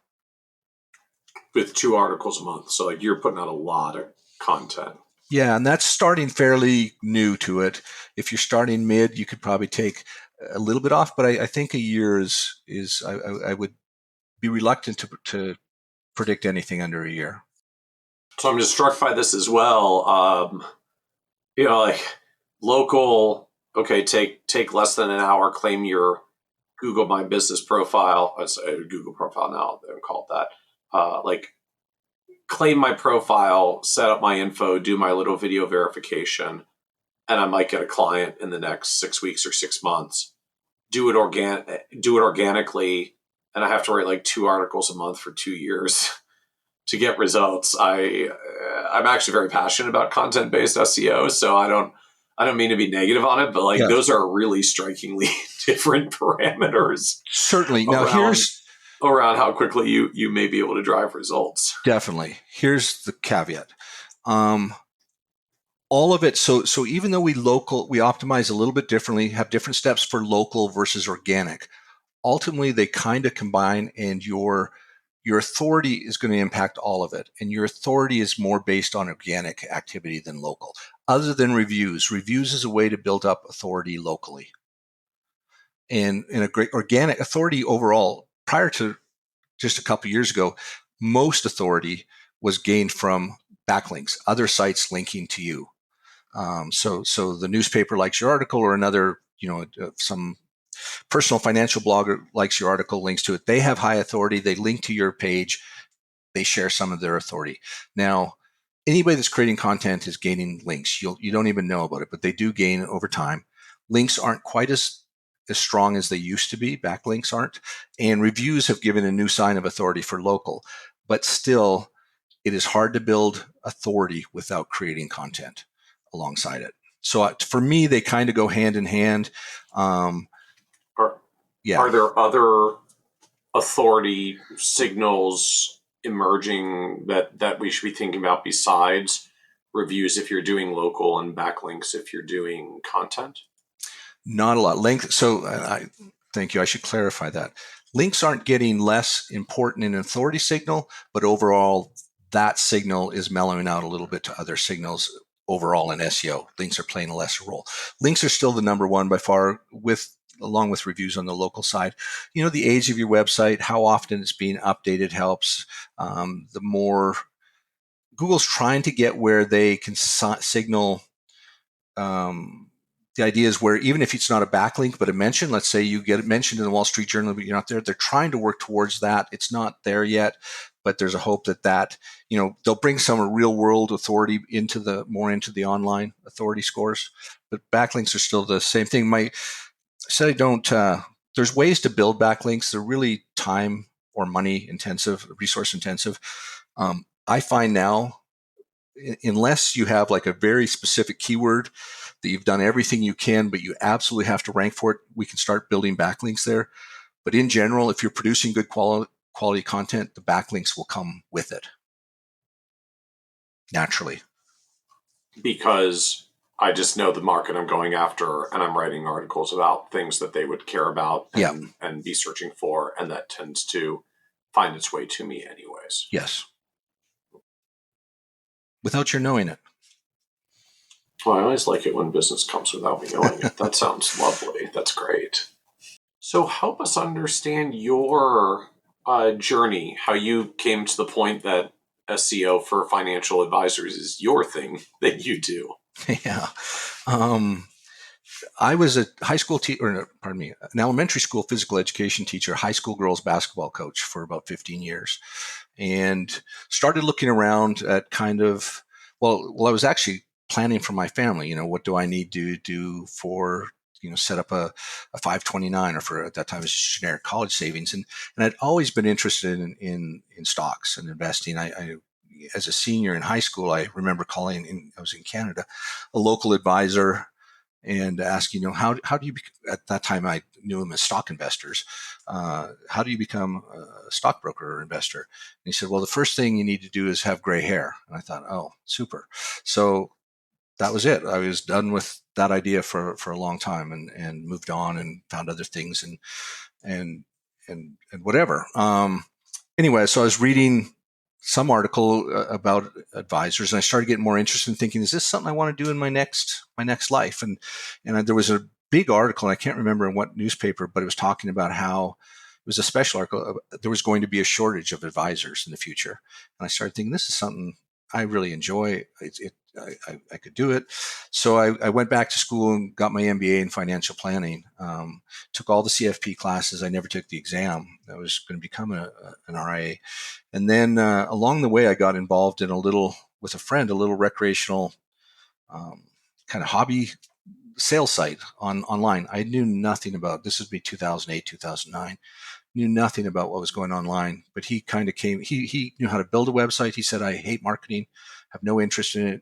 With 2 articles a month. So, like, you're putting out a lot of content. Yeah. And that's starting fairly new to it. If you're starting mid, you could probably take a little bit off, but I think a year is I would be reluctant to predict anything under a year. So I'm just struck by this as well. Like, local, okay, take less than an hour, claim your Google My Business profile. It's a Google profile now, they don't call it that. Claim my profile, set up my info, do my little video verification, and I might get a client in the next 6 weeks or 6 months. Do it organically, and I have to write like 2 articles a month for 2 years to get results. I'm actually very passionate about content-based SEO, so I don't mean to be negative on it, but those are really strikingly different parameters. Certainly. Now here's around how quickly you may be able to drive results. Definitely. Here's the caveat. all of it. So even though we optimize a little bit differently, have different steps for local versus organic, ultimately they kind of combine, and your authority is going to impact all of it. And your authority is more based on organic activity than local. Other than reviews. Reviews is a way to build up authority locally. And in a great organic authority overall, prior to just a couple of years ago, most authority was gained from backlinks, other sites linking to you. So the newspaper likes your article, or another, some personal financial blogger likes your article, links to it. They have high authority. They link to your page. They share some of their authority. Now, anybody that's creating content is gaining links. You don't even know about it, but they do gain over time. Links aren't quite as strong as they used to be. Backlinks aren't. And reviews have given a new sign of authority for local. But still, it is hard to build authority without creating content alongside it. So for me, they kind of go hand in hand. Are there other authority signals emerging that we should be thinking about besides reviews if you're doing local, and backlinks if you're doing content? Not a lot. Thank you. I should clarify that. Links aren't getting less important in an authority signal, but overall, that signal is mellowing out a little bit to other signals overall in SEO. Links are playing a lesser role. Links are still the number one by far, along with reviews on the local side. The age of your website, how often it's being updated helps. The more Google's trying to get where they can signal. The idea is where even if it's not a backlink but a mention, let's say you get it mentioned in the Wall Street Journal but you're not there, they're trying to work towards that. It's not there yet, but there's a hope that they'll bring some real world authority into the online authority scores. But backlinks are still the same thing. There's ways to build backlinks. They're really time or money intensive, resource intensive. I find now, unless you have like a very specific keyword that you've done everything you can, but you absolutely have to rank for it, we can start building backlinks there. But in general, if you're producing good quality content, the backlinks will come with it naturally. Because I just know the market I'm going after, and I'm writing articles about things that they would care about and be searching for, and that tends to find its way to me anyways. Yes. Without your knowing it. Well, I always like it when business comes without me knowing it. That sounds lovely. That's great. So help us understand your journey, how you came to the point that SEO for financial advisors is your thing that you do. Yeah. I was a high school an elementary school physical education teacher, high school girls basketball coach for about 15 years, and started looking around at I was actually planning for my family. What do I need to do for, set up a 529, or for at that time it was just generic college savings. And I'd always been interested in stocks and investing. I as a senior in high school, I remember calling I was in Canada, a local advisor, and asking, how do you, at that time I knew him as stock investors, how do you become a stockbroker or investor? And he said, well, the first thing you need to do is have gray hair. And I thought, oh, super. So that was it. I was done with that idea for a long time, and moved on and found other things and whatever. Anyway, so I was reading some article about advisors, and I started getting more interested in thinking, is this something I want to do in my next life? And there was a big article, and I can't remember in what newspaper, but it was talking about how it was a special article. There was going to be a shortage of advisors in the future. And I started thinking, this is something I really enjoy. I could do it. So I went back to school and got my MBA in financial planning, took all the CFP classes. I never took the exam. I was going to become an RIA. And then along the way, I got involved in with a friend, a little recreational kind of hobby sales site online. I knew nothing about, this would be 2008, 2009. Knew nothing about what was going online, but he kind of came, he knew how to build a website. He said, I hate marketing, have no interest in it.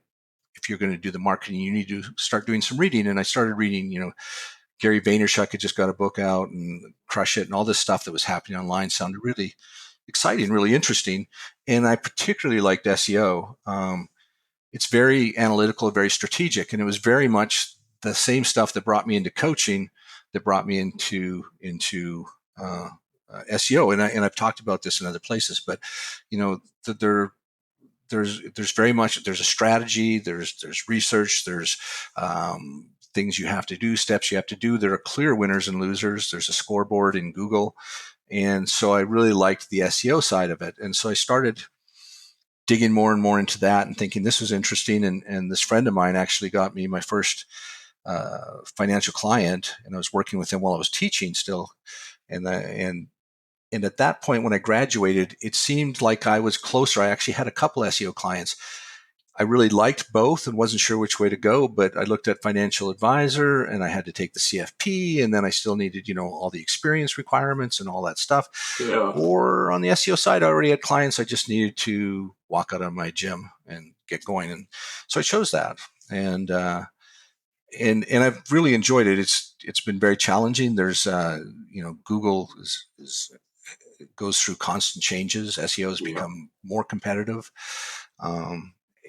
If you're going to do the marketing, you need to start doing some reading. And I started reading, Gary Vaynerchuk had just got a book out, and Crush It, and all this stuff that was happening online sounded really exciting, really interesting. And I particularly liked SEO. it's very analytical, very strategic, and it was very much the same stuff that brought me into coaching, that brought me into SEO. And I've talked about this in other places, but there's very much, there's a strategy, there's research, there's things you have to do, steps you have to do. There are clear winners and losers. There's a scoreboard in Google. And so I really liked the SEO side of it. And so I started digging more and more into that and thinking this was interesting. And this friend of mine actually got me my first financial client, and I was working with him while I was teaching still. And at that point, when I graduated, it seemed like I was closer. I actually had a couple SEO clients. I really liked both and wasn't sure which way to go, but I looked at financial advisor and I had to take the CFP, and then I still needed, all the experience requirements and all that stuff. Yeah. Or on the SEO side, I already had clients. I just needed to walk out of my gym and get going. And so I chose that. And I've really enjoyed it. It's been very challenging. There's, Google goes through constant changes. SEO has become more competitive.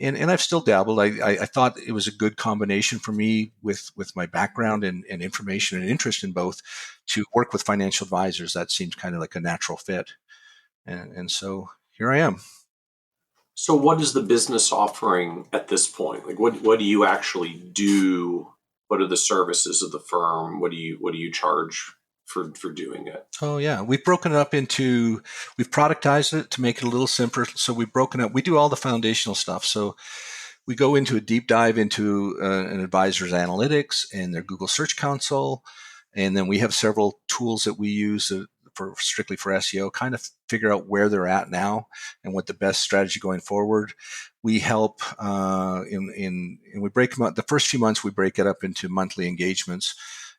And I've still dabbled. I thought it was a good combination for me with my background and information and interest in both to work with financial advisors. That seemed kind of like a natural fit. And so here I am. So what is the business offering at this point? Like what do you actually do? What are the services of the firm? What do you charge for doing it? Oh yeah, we've productized it to make it a little simpler. So we've broken up. We do all the foundational stuff. So we go into a deep dive into an advisor's analytics and their Google Search Console, and then we have several tools that we use strictly for SEO, kind of figure out where they're at now and what the best strategy going forward. We help and we break them up. The first few months we break it up into monthly engagements,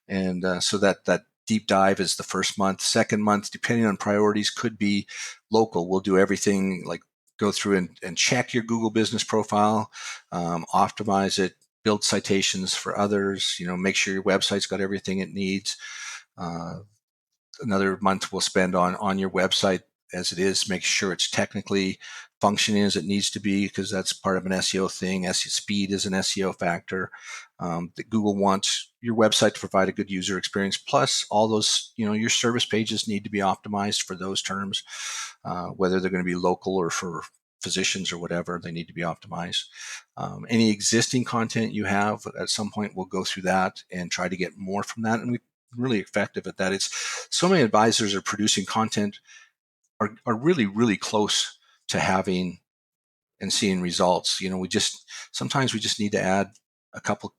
and so that deep dive is the first month. Second month, depending on priorities, could be local. We'll do everything like go through and check your Google business profile, optimize it, build citations for others, make sure your website's got everything it needs. Another month we'll spend on your website as it is, make sure it's technically functioning as it needs to be, because that's part of an SEO thing. SEO speed is an SEO factor. That Google wants your website to provide a good user experience. Plus, all those, your service pages need to be optimized for those terms, whether they're going to be local or for physicians or whatever, they need to be optimized. Any existing content you have, at some point we'll go through that and try to get more from that. And we're really effective at that. It's so many advisors are producing content are really, really close to having and seeing results. Sometimes we just need to add a couple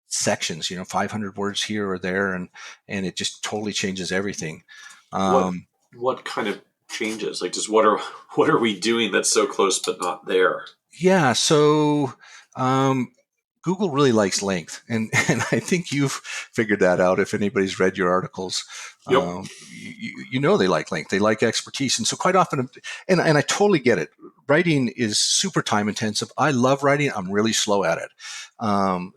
sections, 500 words here or there, and it just totally changes everything. What kind of changes? Like, just what are we doing that's so close but not there? Yeah, so Google really likes length, and I think you've figured that out if anybody's read your articles. Yep. They like length, they like expertise, and so quite often, and I totally get it. Writing is super time intensive. I love writing. I'm really slow at it.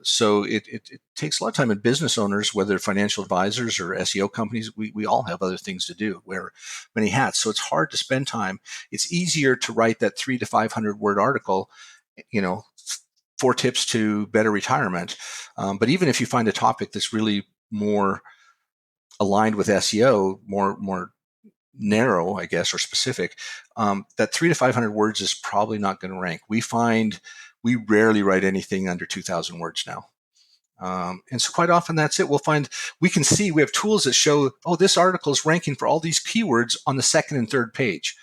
So it takes a lot of time. And business owners, whether financial advisors or SEO companies, we all have other things to do, wear many hats. So it's hard to spend time. It's easier to write that 300 to 500 word article, 4 tips to better retirement. But even if you find a topic that's really more aligned with SEO, more narrow, I guess, or specific, that 300 to 500 words is probably not going to rank. We find we rarely write anything under 2,000 words now. And so quite often that's it. We can see we have tools that show, this article is ranking for all these keywords on the second and third page.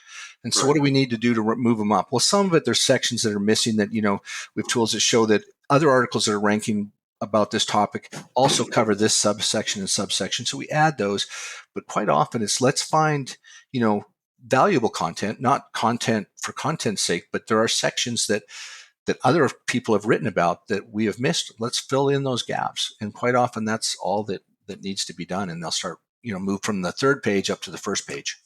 And so what do we need to do to move them up? Well, some of it, there's sections that are missing that, we have tools that show that other articles that are ranking about this topic also cover this subsection and subsection. So we add those, but quite often it's let's find, valuable content, not content for content's sake, but there are sections that other people have written about that we have missed. Let's fill in those gaps. And quite often that's all that needs to be done. And they'll start, move from the third page up to the first page.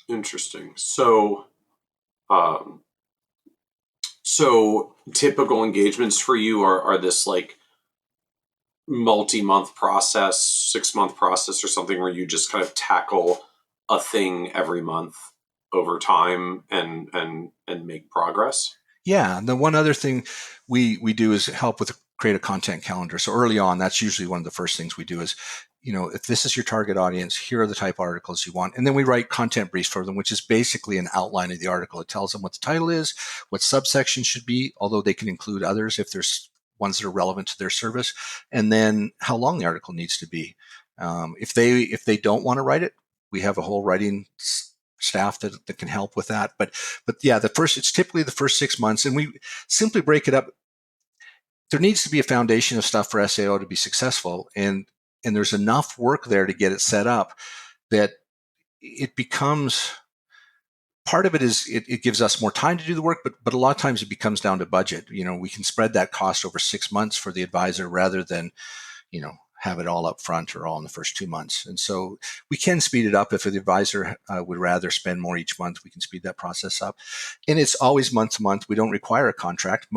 Interesting. So typical engagements for you are this like multi-month process, 6-month process or something where you just kind of tackle a thing every month? over time and make progress? Yeah. And the one other thing we do is help with create a content calendar. So early on, that's usually one of the first things we do is, if this is your target audience, here are the type of articles you want. And then we write content briefs for them, which is basically an outline of the article. It tells them what the title is, what subsection should be, although they can include others if there's ones that are relevant to their service, and then how long the article needs to be. If they don't want to write it, we have a whole writing staff that can help with that. But yeah, it's typically the first 6 months, and we simply break it up. There needs to be a foundation of stuff for SEO to be successful, and there's enough work there to get it set up that it becomes part of it is it gives us more time to do the work, but a lot of times it becomes down to budget. We can spread that cost over 6 months for the advisor rather than, have it all up front or all in the first 2 months. And so we can speed it up if the advisor would rather spend more each month. We can speed that process up. And it's always month to month. We don't require a contract.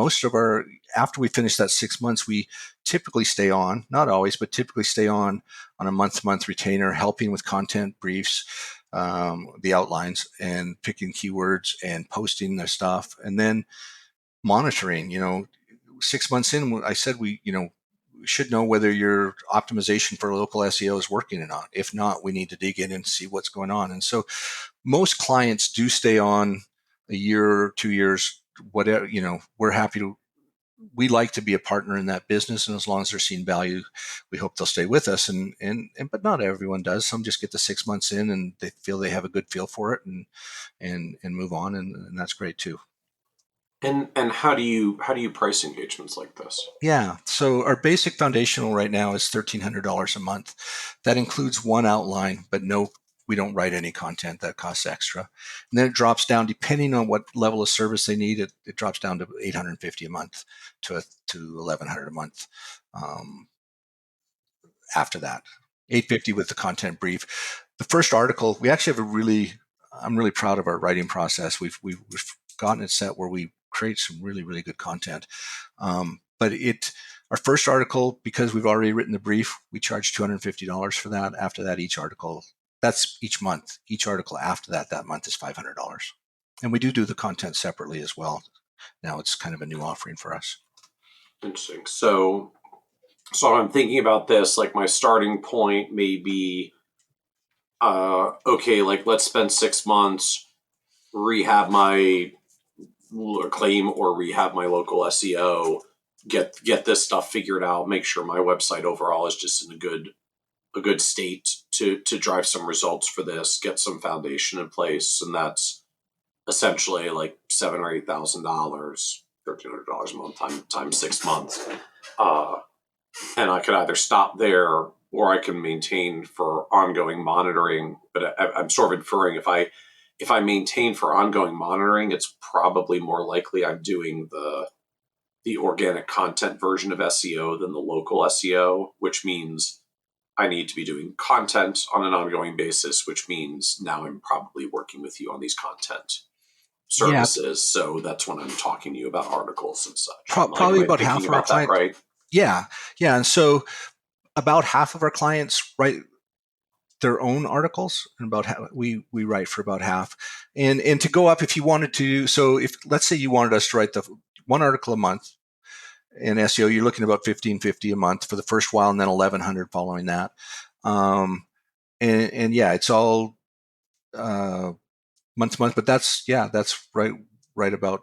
After we finish that 6 months, we typically stay on, not always, but typically stay on a month-to-month retainer, helping with content briefs, the outlines, and picking keywords and posting their stuff, and then monitoring. 6 months in, I said we should know whether your optimization for local SEO is working or not. If not, we need to dig in and see what's going on. And so most clients do stay on a year or 2 years, whatever. We like to be a partner in that business, and as long as they're seeing value, we hope they'll stay with us. But not everyone does. Some just get the 6 months in and they feel they have a good feel for it and move on, and that's great too. And how do you price engagements like this? Yeah. So our basic foundational right now is $1,300 a month. That includes one outline, but we don't write any content. That costs extra. And then it drops down, depending on what level of service they need, it drops down to $850 a month to $1,100 a month. After that, $850 with the content brief. The first article, we actually have I'm really proud of our writing process. We've gotten it set where we create some really, really good content. But our first article, because we've already written the brief, we charge $250 for that. After that, each article, that's each month. Each article after that month is $500. And we do the content separately as well. Now it's kind of a new offering for us. Interesting. So I'm thinking about this, like my starting point may be, okay, like let's spend 6 months, rehab my claim or rehab my local SEO, get this stuff figured out, make sure my website overall is just in a good state to drive some results for this, get some foundation in place, and that's essentially like $7,000 or $8,000, $1,300 a month times 6 months. And I could either stop there or I can maintain for ongoing monitoring. But I'm sort of inferring if I maintain for ongoing monitoring, it's probably more likely I'm doing the organic content version of SEO than the local SEO, which means I need to be doing content on an ongoing basis, which means now I'm probably working with you on these content services. Yeah. So that's when I'm talking to you about articles and such. Probably about half of our clients. Right? Yeah. And so about half of our clients write their own articles, and about half, we write for about half. And to go up, if you wanted to, so if let's say you wanted us to write the one article a month in SEO, you're looking at about $1,550 a month for the first while, and then $1,100 following that. And yeah, it's all month to month, but that's right about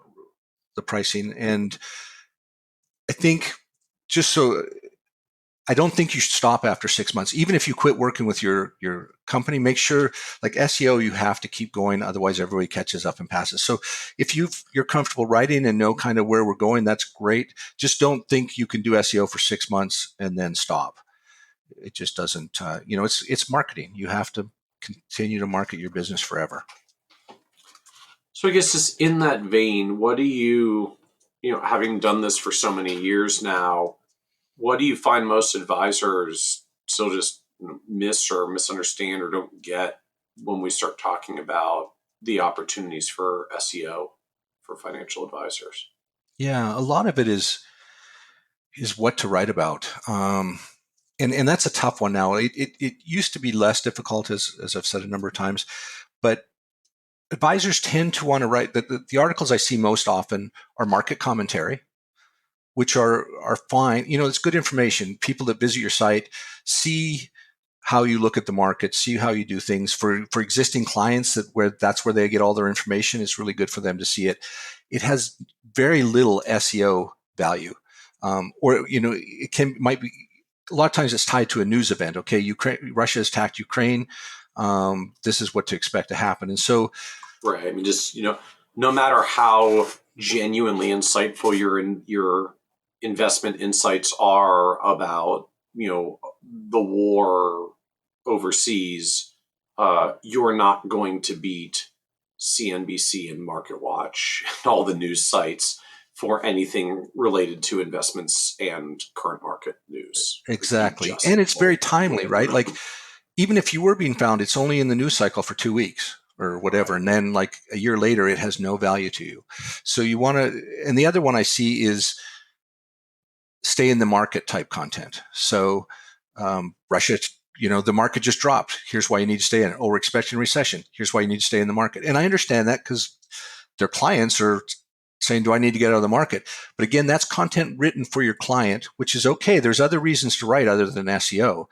the pricing. And I think I don't think you should stop after 6 months. Even if you quit working with your company, make sure, like SEO, you have to keep going. Otherwise, everybody catches up and passes. So if you're comfortable writing and know kind of where we're going, that's great. Just don't think you can do SEO for 6 months and then stop. It just doesn't, it's marketing. You have to continue to market your business forever. So I guess just in that vein, what do you having done this for so many years now, what do you find most advisors still just miss or misunderstand or don't get when we start talking about the opportunities for SEO for financial advisors? Yeah, a lot of it is what to write about. And that's a tough one now. It used to be less difficult, as I've said a number of times, but advisors tend to want to write the articles I see most often are market commentary, which are fine. It's good information. People that visit your site see how you look at the market, see how you do things. For existing clients that's where they get all their information, it's really good for them to see it. It has very little SEO value, or might be a lot of times it's tied to a news event. Okay, Russia has attacked Ukraine. This is what to expect to happen, and so right. I mean, just no matter how genuinely insightful your investment insights are about the war overseas, you're not going to beat CNBC and MarketWatch and all the news sites for anything related to investments and current market news. Exactly. And it's very timely, right? Like, even if you were being found, it's only in the news cycle for 2 weeks or whatever. Right. And then like a year later, it has no value to you. So you want to, and the other one I see is stay in the market type content. So Russia, the market just dropped. Here's why you need to stay in it. Oh, we're expecting a recession. Here's why you need to stay in the market. And I understand that because their clients are saying, do I need to get out of the market? But again, that's content written for your client, which is okay. There's other reasons to write other than SEO,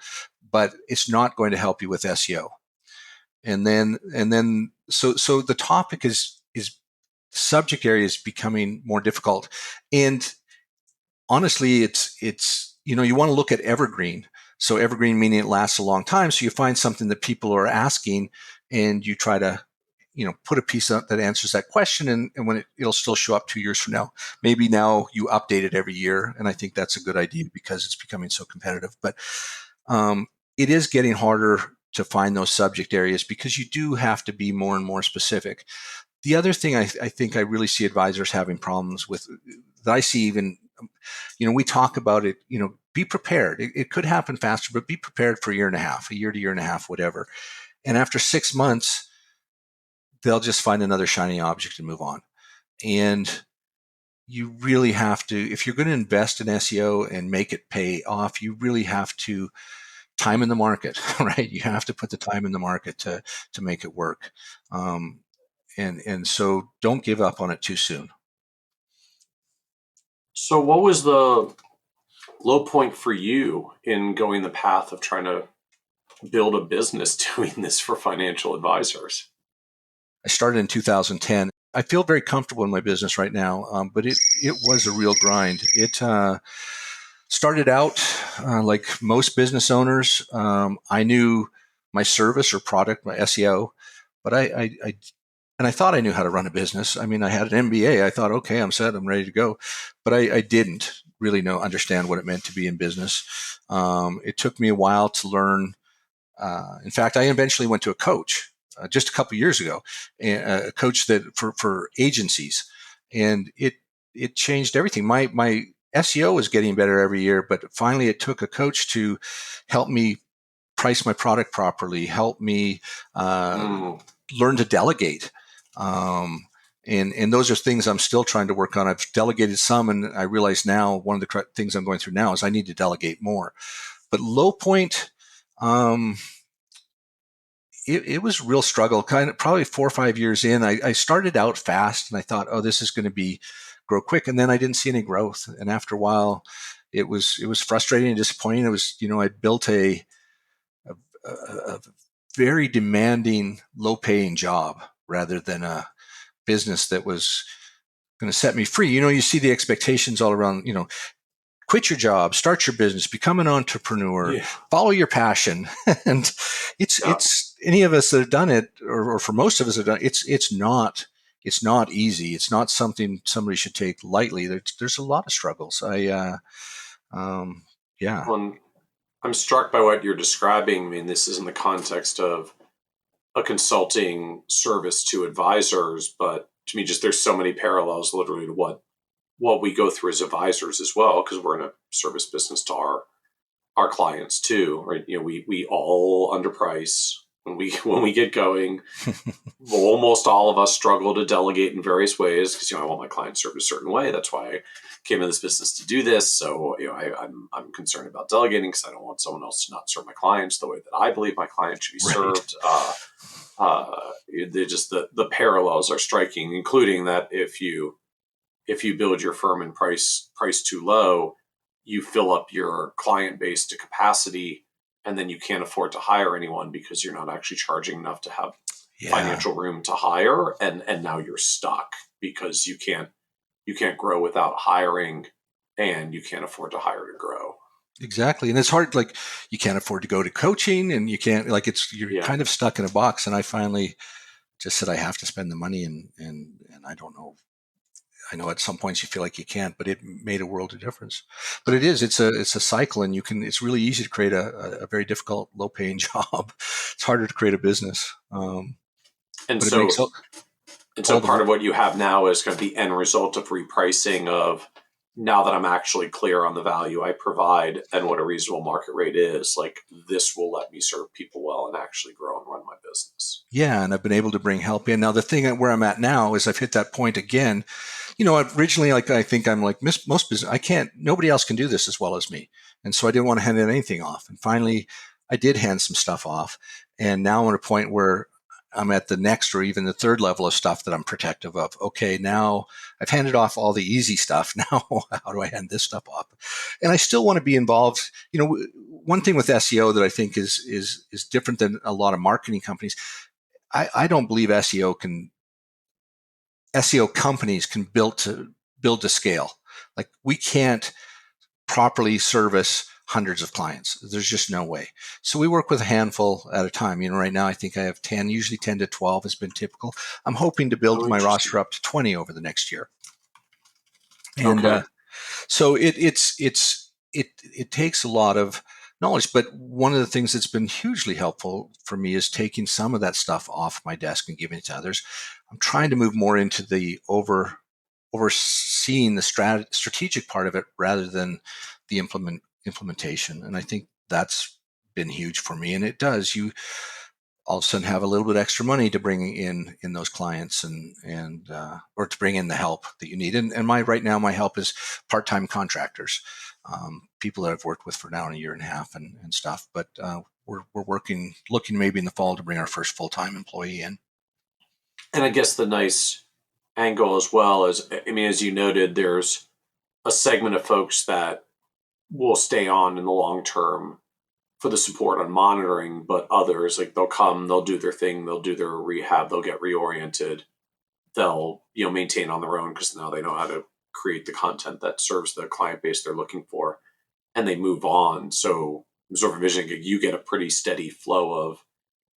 but it's not going to help you with SEO. And then, so the topic is subject area is becoming more difficult. And honestly, it's you want to look at evergreen. So evergreen meaning it lasts a long time. So you find something that people are asking, and you try to put a piece out that answers that question, and when it'll still show up 2 years from now. Maybe now you update it every year, and I think that's a good idea because it's becoming so competitive. But it is getting harder to find those subject areas because you do have to be more and more specific. The other thing I think I really see advisors having problems with, that I see even, we talk about it, be prepared. It could happen faster, but be prepared for a year to year and a half, whatever. And after 6 months, they'll just find another shiny object and move on. And you really have to, if you're going to invest in SEO and make it pay off, you really have to time in the market, right? You have to put the time in the market to make it work. And so don't give up on it too soon. So what was the low point for you in going the path of trying to build a business doing this for financial advisors? I started in 2010. I feel very comfortable in my business right now, but it was a real grind. It started out like most business owners. I knew my service or product, my SEO, but I thought I knew how to run a business. I mean, I had an MBA. I thought, okay, I'm set, I'm ready to go, but I didn't really understand what it meant to be in business. It took me a while to learn. In fact, I eventually went to a coach just a couple of years ago, a coach that for agencies, and it changed everything. My SEO was getting better every year, but finally it took a coach to help me price my product properly, help me learn to delegate. And those are things I'm still trying to work on. I've delegated some, and I realize now one of the things I'm going through now is I need to delegate more. But low point, it was a real struggle. Kind of probably 4 or 5 years in, I started out fast, and I thought, oh, this is going to grow quick, and then I didn't see any growth. And after a while, it was frustrating and disappointing. It was, I'd built a very demanding, low-paying job rather than a business that was going to set me free. You see the expectations all around, quit your job, start your business, become an entrepreneur, follow your passion. And it's any of us that have done it, or for most of us that have done it, it's not easy. It's not something somebody should take lightly. There's a lot of struggles. Yeah. Well, I'm struck by what you're describing. I mean, this is in the context of a consulting service to advisors, but to me, just there's so many parallels literally to what we go through as advisors as well, because we're in a service business to our clients too, right? We all underprice, when we get going, almost all of us struggle to delegate in various ways because I want my client served a certain way. That's why I came in this business to do this. So I'm concerned about delegating because I don't want someone else to not serve my clients the way that I believe my clients should be served. The parallels are striking, including that if you build your firm and price too low, you fill up your client base to capacity, and then you can't afford to hire anyone because you're not actually charging enough to have financial room to hire, and now you're stuck because you can't grow without hiring, and you can't afford to hire to grow. Exactly. And it's hard, like you can't afford to go to coaching, and you can't, like you're kind of stuck in a box. And I finally just said I have to spend the money, and I don't know. I know at some points you feel like you can't, but it made a world of difference. But it's a cycle, and it's really easy to create a very difficult, low paying job. It's harder to create a business. And so part of what you have now is kind of the end result of repricing of, now that I'm actually clear on the value I provide and what a reasonable market rate is, like this will let me serve people well and actually grow and run my business. Yeah. And I've been able to bring help in. Now, the thing where I'm at now is I've hit that point again. Originally, like, I think I'm like most business, nobody else can do this as well as me. And so I didn't want to hand anything off. And finally, I did hand some stuff off. And now I'm at a point where I'm at the next or even the third level of stuff that I'm protective of. Okay, now I've handed off all the easy stuff. Now, how do I hand this stuff off? And I still want to be involved. One thing with SEO that I think is different than a lot of marketing companies. I don't believe SEO companies can build to scale. Like, we can't properly service hundreds of clients. There's just no way. So we work with a handful at a time. Right now I think I have 10, usually 10 to 12 has been typical. I'm hoping to build my roster up to 20 over the next year. And so it takes a lot of knowledge. But one of the things that's been hugely helpful for me is taking some of that stuff off my desk and giving it to others. I'm trying to move more into the overseeing the strategic part of it rather than the implementation. And I think that's been huge for me. And it does. You all of a sudden have a little bit extra money to bring in those clients and or to bring in the help that you need. And right now my help is part-time contractors, people that I've worked with for now in a year and a half and stuff. But we're looking maybe in the fall to bring our first full-time employee in. And I guess the nice angle as well is, as you noted, there's a segment of folks that will stay on in the long term for the support on monitoring, but others, like, they'll come, they'll do their thing, they'll do their rehab, they'll get reoriented, they'll maintain on their own because now they know how to create the content that serves the client base they're looking for, and they move on. So sort of envisioning you get a pretty steady flow of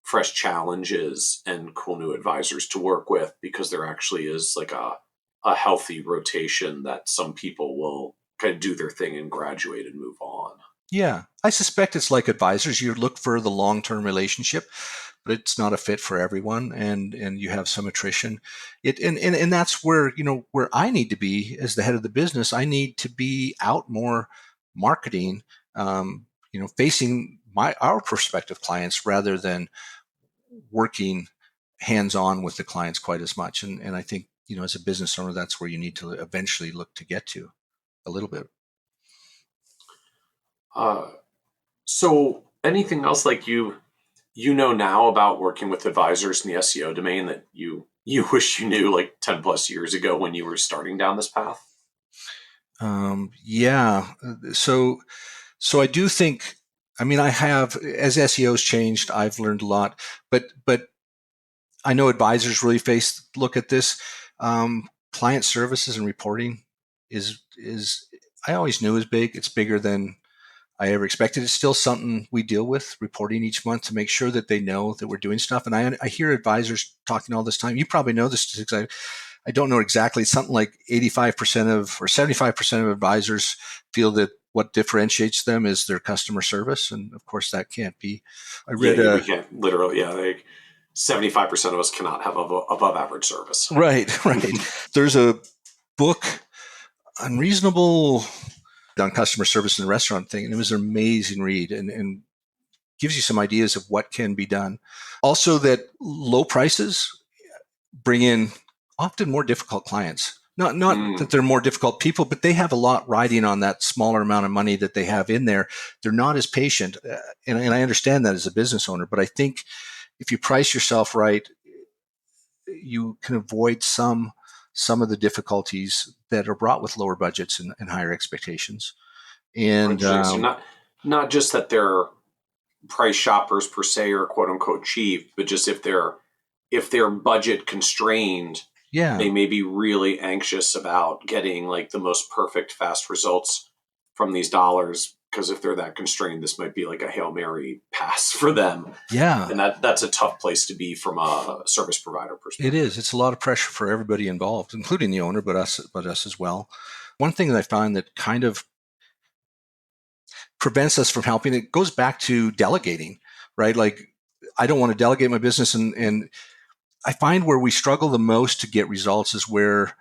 fresh challenges and cool new advisors to work with, because there actually is like a healthy rotation that some people will kind of do their thing and graduate and move on. Yeah, I suspect it's like advisors. You look for the long-term relationship, but it's not a fit for everyone, and you have some attrition. And that's where where I need to be as the head of the business. I need to be out more marketing, facing our prospective clients rather than working hands-on with the clients quite as much. And I think as a business owner, that's where you need to eventually look to get to a little bit. So anything else like you now about working with advisors in the SEO domain that you wish you knew like 10 plus years ago when you were starting down this path? Yeah. So I do think, I have, as SEO's changed, I've learned a lot, but I know advisors really look at this. Client services and reporting is I always knew is big. It's bigger than I ever expected. It's still something we deal with, reporting each month to make sure that they know that we're doing stuff. And I hear advisors talking all this time. You probably know this statistics. I don't know exactly. It's something like 85% or 75% of advisors feel that what differentiates them is their customer service. And of course that can't be. I read we can't literally, like 75% of us cannot have above average service. Right. There's a book, Unreasonable, on customer service in the restaurant thing, and it was an amazing read. And gives you some ideas of what can be done. Also, that low prices bring in often more difficult clients. Not that they're more difficult people, but they have a lot riding on that smaller amount of money that they have in there. They're not as patient. And I understand that as a business owner, but I think if you price yourself right, you can avoid some of the difficulties that are brought with lower budgets and higher expectations. And so not just that they're price shoppers per se or quote unquote cheap, but just if they're budget constrained, they may be really anxious about getting like the most perfect fast results from these dollars, because if they're that constrained, this might be like a Hail Mary pass for them. Yeah. And that's a tough place to be from a service provider perspective. It is. It's a lot of pressure for everybody involved, including the owner, but us as well. One thing that I find that kind of prevents us from helping, it goes back to delegating, right? Like, I don't want to delegate my business, and I find where we struggle the most to get results is where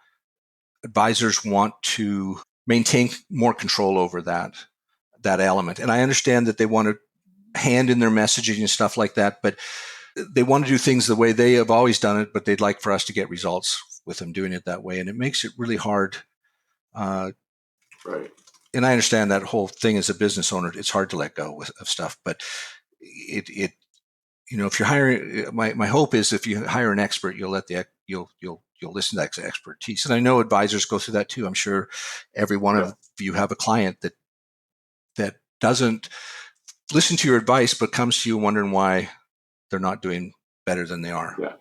advisors want to maintain more control over that element. And I understand that they want to hand in their messaging and stuff like that, but they want to do things the way they have always done it, but they'd like for us to get results with them doing it that way. And it makes it really hard. Right. And I understand that whole thing as a business owner, it's hard to let go of stuff, but it if you're hiring, my hope is if you hire an expert, you'll listen to that expertise. And I know advisors go through that too. I'm sure every one of you have a client that doesn't listen to your advice, but comes to you wondering why they're not doing better than they are. Yeah.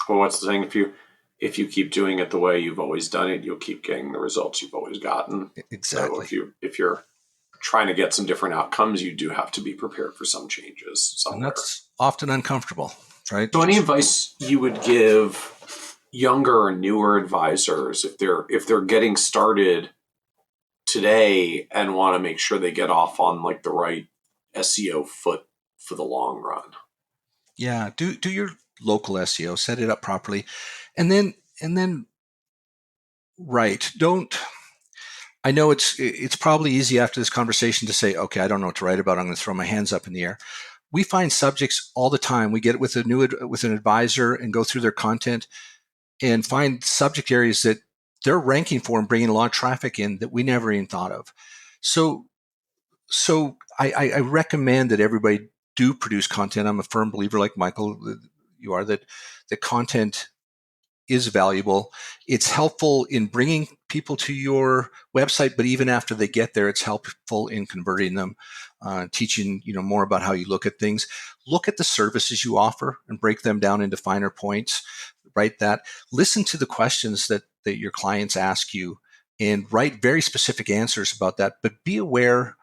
Well, what's the saying? If you keep doing it the way you've always done it, you'll keep getting the results you've always gotten. Exactly. So if you're trying to get some different outcomes, you do have to be prepared for some changes somewhere. And that's often uncomfortable, right? So any advice you would give younger or newer advisors if they're getting started today and want to make sure they get off on like the right SEO foot for the long run? Yeah, do your local SEO, set it up properly, and then right. Don't. I know it's probably easy after this conversation to say, okay, I don't know what to write about. I'm going to throw my hands up in the air. We find subjects all the time. We get it with an advisor and go through their content and find subject areas that they're ranking for and bringing a lot of traffic in that we never even thought of. So I recommend that everybody do produce content. I'm a firm believer, like Michael, you are, that the content is valuable. It's helpful in bringing people to your website, but even after they get there, it's helpful in converting them, teaching more about how you look at things. Look at the services you offer and break them down into finer points. Write that. Listen to the questions that your clients ask you and write very specific answers about that, but be aware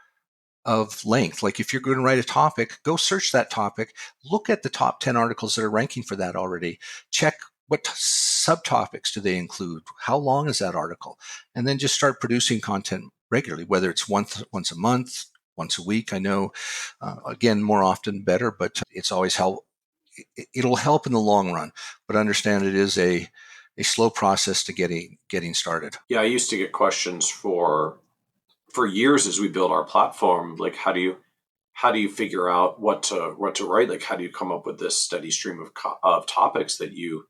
of length. Like if you're going to write a topic, go search that topic, look at the top 10 articles that are ranking for that already, check what subtopics do they include, how long is that article, and then just start producing content regularly, whether it's once a month, once a week. I know, again, more often better, but it's always it'll help in the long run, but understand it is a slow process to getting started. Yeah, I used to get questions for years as we build our platform, like how do you figure out what to write? Like how do you come up with this steady stream of topics that you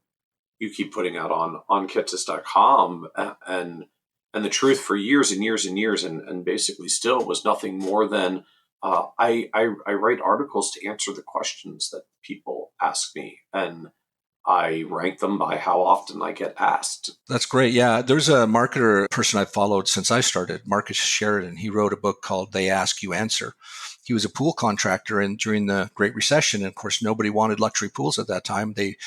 keep putting out on kitsis.com? And the truth for years and years and years and basically still was nothing more than I write articles to answer the questions that people ask me, and I rank them by how often I get asked. That's great. Yeah. There's a marketer person I've followed since I started, Marcus Sheridan. He wrote a book called They Ask You Answer. He was a pool contractor, and during the Great Recession, and of course, nobody wanted luxury pools at that time. They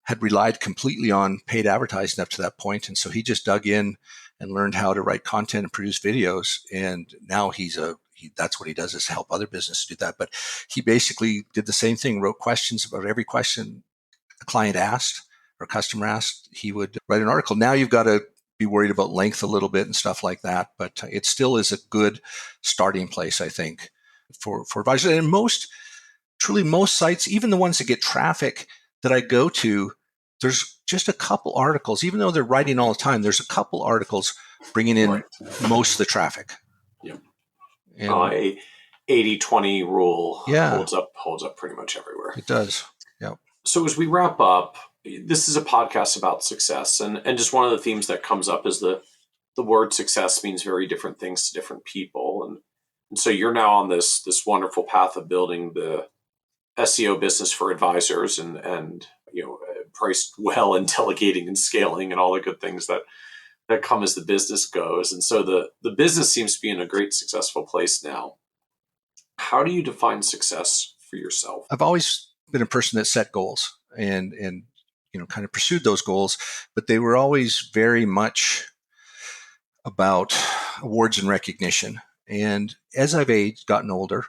had relied completely on paid advertising up to that point. And so he just dug in and learned how to write content and produce videos. And now that's what he does, is help other businesses do that. But he basically did the same thing, wrote questions about every question a client asked or customer asked. He would write an article. Now you've got to be worried about length a little bit and stuff like that, but it still is a good starting place, I think, for advisors. And most sites, even the ones that get traffic that I go to, there's just a couple articles, even though they're writing all the time, there's a couple articles bringing in most of the traffic. Yeah. 80-20 rule Yeah. holds up pretty much everywhere. It does. Yep. So as we wrap up, this is a podcast about success, and just one of the themes that comes up is the word success means very different things to different people, and so you're now on this wonderful path of building the SEO business for advisors, and priced well and delegating and scaling and all the good things that come as the business goes. And so the business seems to be in a great successful place now. How do you define success for yourself? I've always been a person that set goals and kind of pursued those goals, but they were always very much about awards and recognition. And as I've gotten older,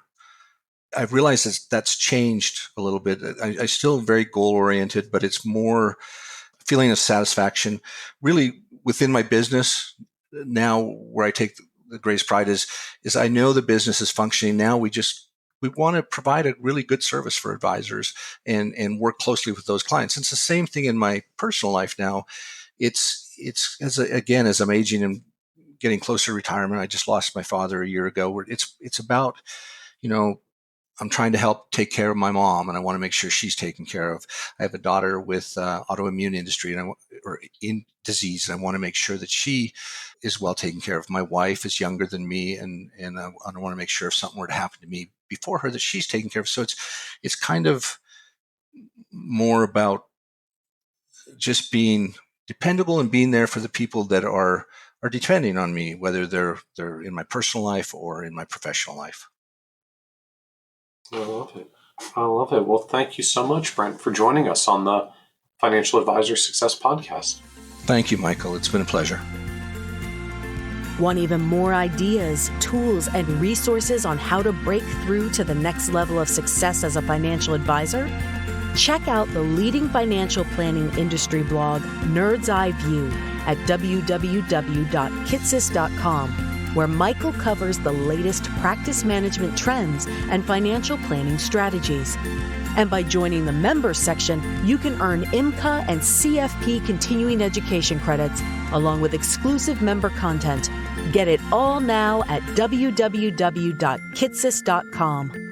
I've realized that's changed a little bit. I still very goal oriented, but it's more feeling of satisfaction really within my business now. Where I take the greatest pride is I know the business is functioning now. We want to provide a really good service for advisors and work closely with those clients. It's the same thing in my personal life now. It's as I'm aging and getting closer to retirement. I just lost my father a year ago. It's about, I'm trying to help take care of my mom, and I want to make sure she's taken care of. I have a daughter with autoimmune industry or in disease, and I want to make sure that she is well taken care of. My wife is younger than me, and I want to make sure if something were to happen to me before her, that she's taken care of. So it's kind of more about just being dependable and being there for the people that are depending on me, whether they're in my personal life or in my professional life. I love it. Well, thank you so much, Brent, for joining us on the Financial Advisor Success Podcast. Thank you, Michael. It's been a pleasure. Want even more ideas, tools, and resources on how to break through to the next level of success as a financial advisor? Check out the leading financial planning industry blog, Nerd's Eye View, at www.kitsis.com, where Michael covers the latest practice management trends and financial planning strategies. And by joining the members section, you can earn IMCA and CFP continuing education credits, along with exclusive member content. Get it all now at www.kitsis.com.